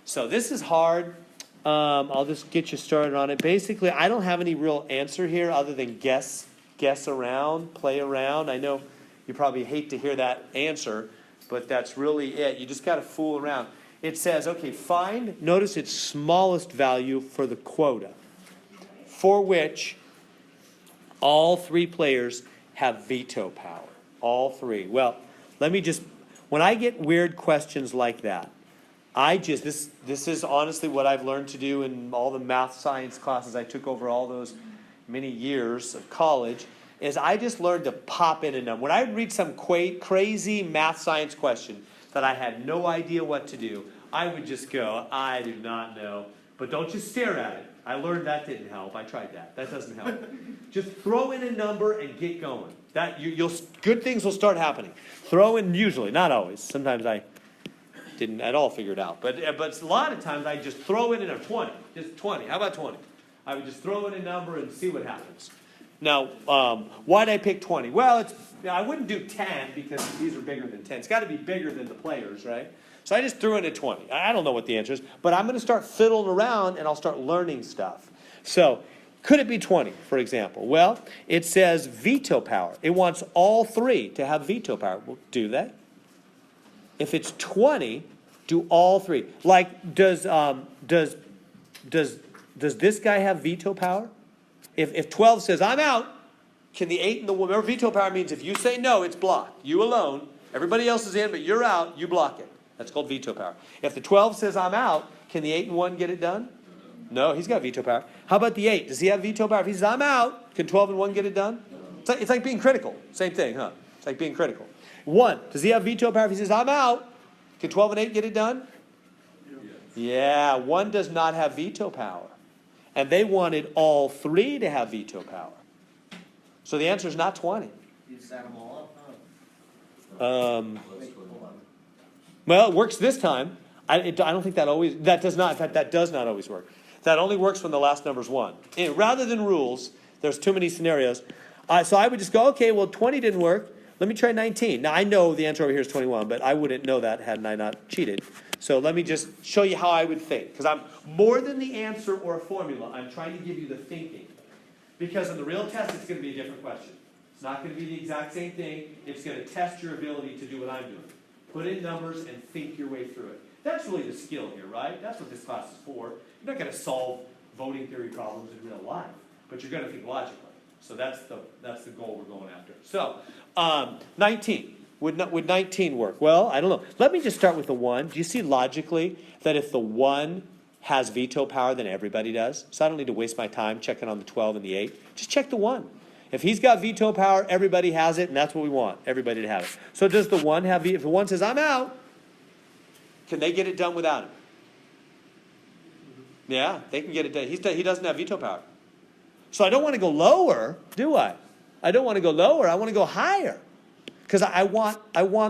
So this is hard. I'll just get you started on it. Basically, I don't have any real answer here other than guess around, play around. I know you probably hate to hear that answer, but that's really it. You just got to fool around. It says, okay, notice its smallest value for the quota, for which all 3 players have veto power. All 3. Well, when I get weird questions like that, this is honestly what I've learned to do in all the math science classes I took over all those many years of college, is I just learned to pop in a number. When I read some crazy math science question that I had no idea what to do, I would just go, I do not know. But don't just stare at it. I learned that didn't help. I tried that. That doesn't help. Just throw in a number and get going. Good things will start happening. Throw in, usually, not always. Sometimes I didn't at all figure it out. But a lot of times I just throw in a 20. Just 20. How about 20? I would just throw in a number and see what happens. Now, why did I pick 20? Well, I wouldn't do 10 because these are bigger than 10. It's got to be bigger than the players, right? So I just threw in a 20. I don't know what the answer is, but I'm going to start fiddling around and I'll start learning stuff. So Could it be 20, for example? Well, it says veto power. It wants all three to have veto power. Well, do they? If it's 20, do all three. Like, does this guy have veto power? If 12 says, I'm out, can the 8 and the 1, remember veto power means if you say no, it's blocked. You alone, everybody else is in, but you're out, you block it. That's called veto power. If the 12 says, I'm out, can the 8 and 1 get it done? No, he's got veto power. How about the 8? Does he have veto power? If he says, I'm out, can 12 and 1 get it done? It's like being critical. Same thing, huh? It's like being critical. 1, does he have veto power? If he says, I'm out, can 12 and 8 get it done? Yeah, 1 does not have veto power. And they wanted all three to have veto power. So the answer is not 20. You set them all up, huh? Wait, hold on. Well, it works this time. I don't think that does not, in fact, that does not always work. That only works when the last number's 1. And rather than rules, there's too many scenarios. So I would just go, okay, well, 20 didn't work. Let me try 19. Now, I know the answer over here is 21, but I wouldn't know that had I not cheated. So let me just show you how I would think. Because I'm more than the answer or a formula. I'm trying to give you the thinking. Because in the real test, it's going to be a different question. It's not going to be the exact same thing. It's going to test your ability to do what I'm doing. Put in numbers and think your way through it. That's really the skill here, right? That's what this class is for. You're not going to solve voting theory problems in real life, but you're going to think logically. So that's the goal we're going after. So 19. Would 19 work? Well, I don't know. Let me just start with the 1. Do you see logically that if the 1 has veto power, then everybody does? So I don't need to waste my time checking on the 12 and the 8. Just check the 1. If he's got veto power, everybody has it, and that's what we want, everybody to have it. So does the 1 have veto? If the 1 says, I'm out, can they get it done without him? Yeah, they can get it done. He doesn't have veto power. So I don't want to go lower, do I? I don't want to go lower. I want to go higher. Because I want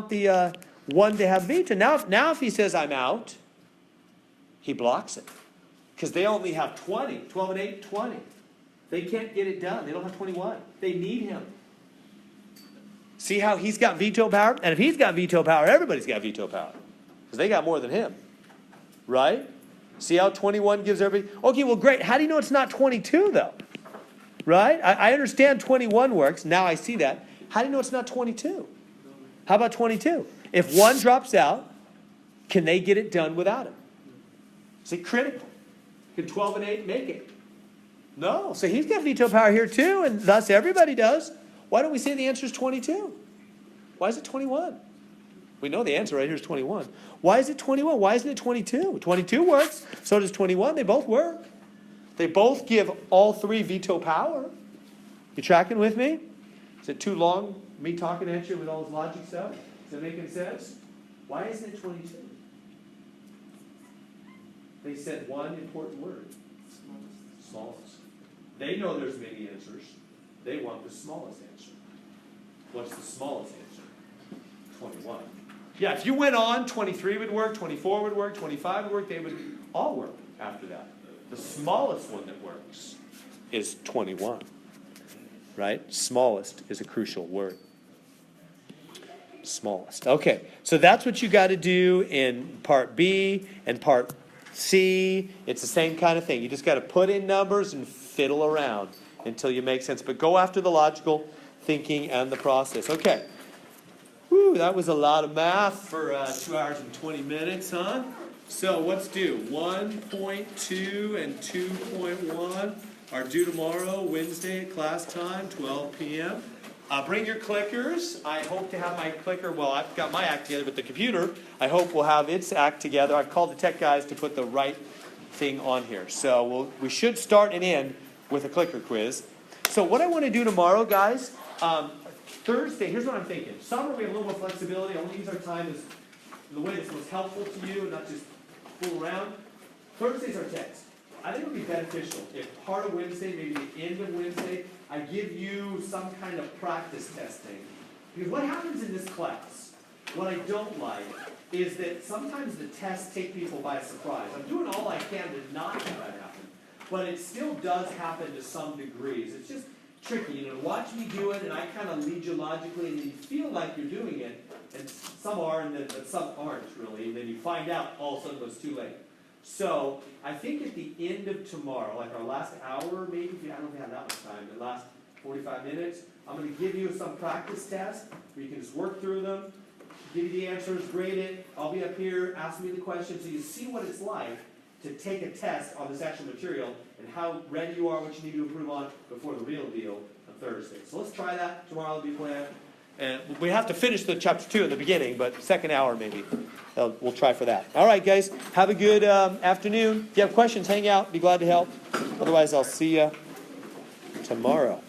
the 1 to have veto. Now if he says I'm out, he blocks it. Because they only have 20. 12 and 8, 20. They can't get it done. They don't have 21. They need him. See how he's got veto power? And if he's got veto power, everybody's got veto power. Because they got more than him. Right? See how 21 gives everybody? Okay, well, great. How do you know it's not 22, though? Right? I understand 21 works. Now I see that. How do you know it's not 22? How about 22? If 1 drops out, can they get it done without him? Is it critical? Can 12 and 8 make it? No. So he's got veto power here too, and thus everybody does. Why don't we say the answer is 22? Why is it 21? We know the answer right here is 21. Why is it 21? Why isn't it 22? 22 works. So does 21. They both work. They both give all three veto power. You tracking with me? Is it too long, me talking at you with all this logic stuff? Is that making sense? Why isn't it 22? They said one important word. Smallest. They know there's many answers. They want the smallest answer. What's the smallest answer? 21. Yeah, if you went on, 23 would work, 24 would work, 25 would work. They would all work after that. The smallest one that works is 21. Right? Smallest is a crucial word. Smallest. Okay, so that's what you got to do in part B and part C. It's the same kind of thing. You just got to put in numbers and fiddle around until you make sense. But go after the logical thinking and the process. Okay. Whew, that was a lot of math for 2 hours and 20 minutes, huh? So what's due? 1.2 and 2.1 are due tomorrow, Wednesday at class time, 12 p.m. Bring your clickers. I hope to have my clicker, well, I've got my act together, but the computer, I hope will have its act together. I've called the tech guys to put the right thing on here. So we should start and end with a clicker quiz. So what I want to do tomorrow, guys, Thursday, here's what I'm thinking. Summer, we have a little more flexibility. I want to use our time as the way that's most helpful to you, not just fool around. Thursday's our test. I think it would be beneficial if part of Wednesday, maybe the end of Wednesday, I give you some kind of practice testing. Because what happens in this class, what I don't like, is that sometimes the tests take people by surprise. I'm doing all I can to not have that happen. But it still does happen to some degrees. It's just tricky. You know, watch me do it, and I kind of lead you logically, and you feel like you're doing it. And some are, and then some aren't, really. And then you find out all of a sudden it's too late. So, I think at the end of tomorrow, like our last hour, maybe, I don't think we have that much time, the last 45 minutes, I'm gonna give you some practice tests, where you can just work through them, give you the answers, grade it, I'll be up here, ask me the questions, so you see what it's like to take a test on this actual material, and how ready you are, what you need to improve on before the real deal on Thursday. So let's try that, tomorrow will be planned. And we have to finish the chapter 2 in the beginning, but second hour maybe. We'll try for that. All right, guys, have a good afternoon. If you have questions, hang out, be glad to help. Otherwise, I'll see you tomorrow.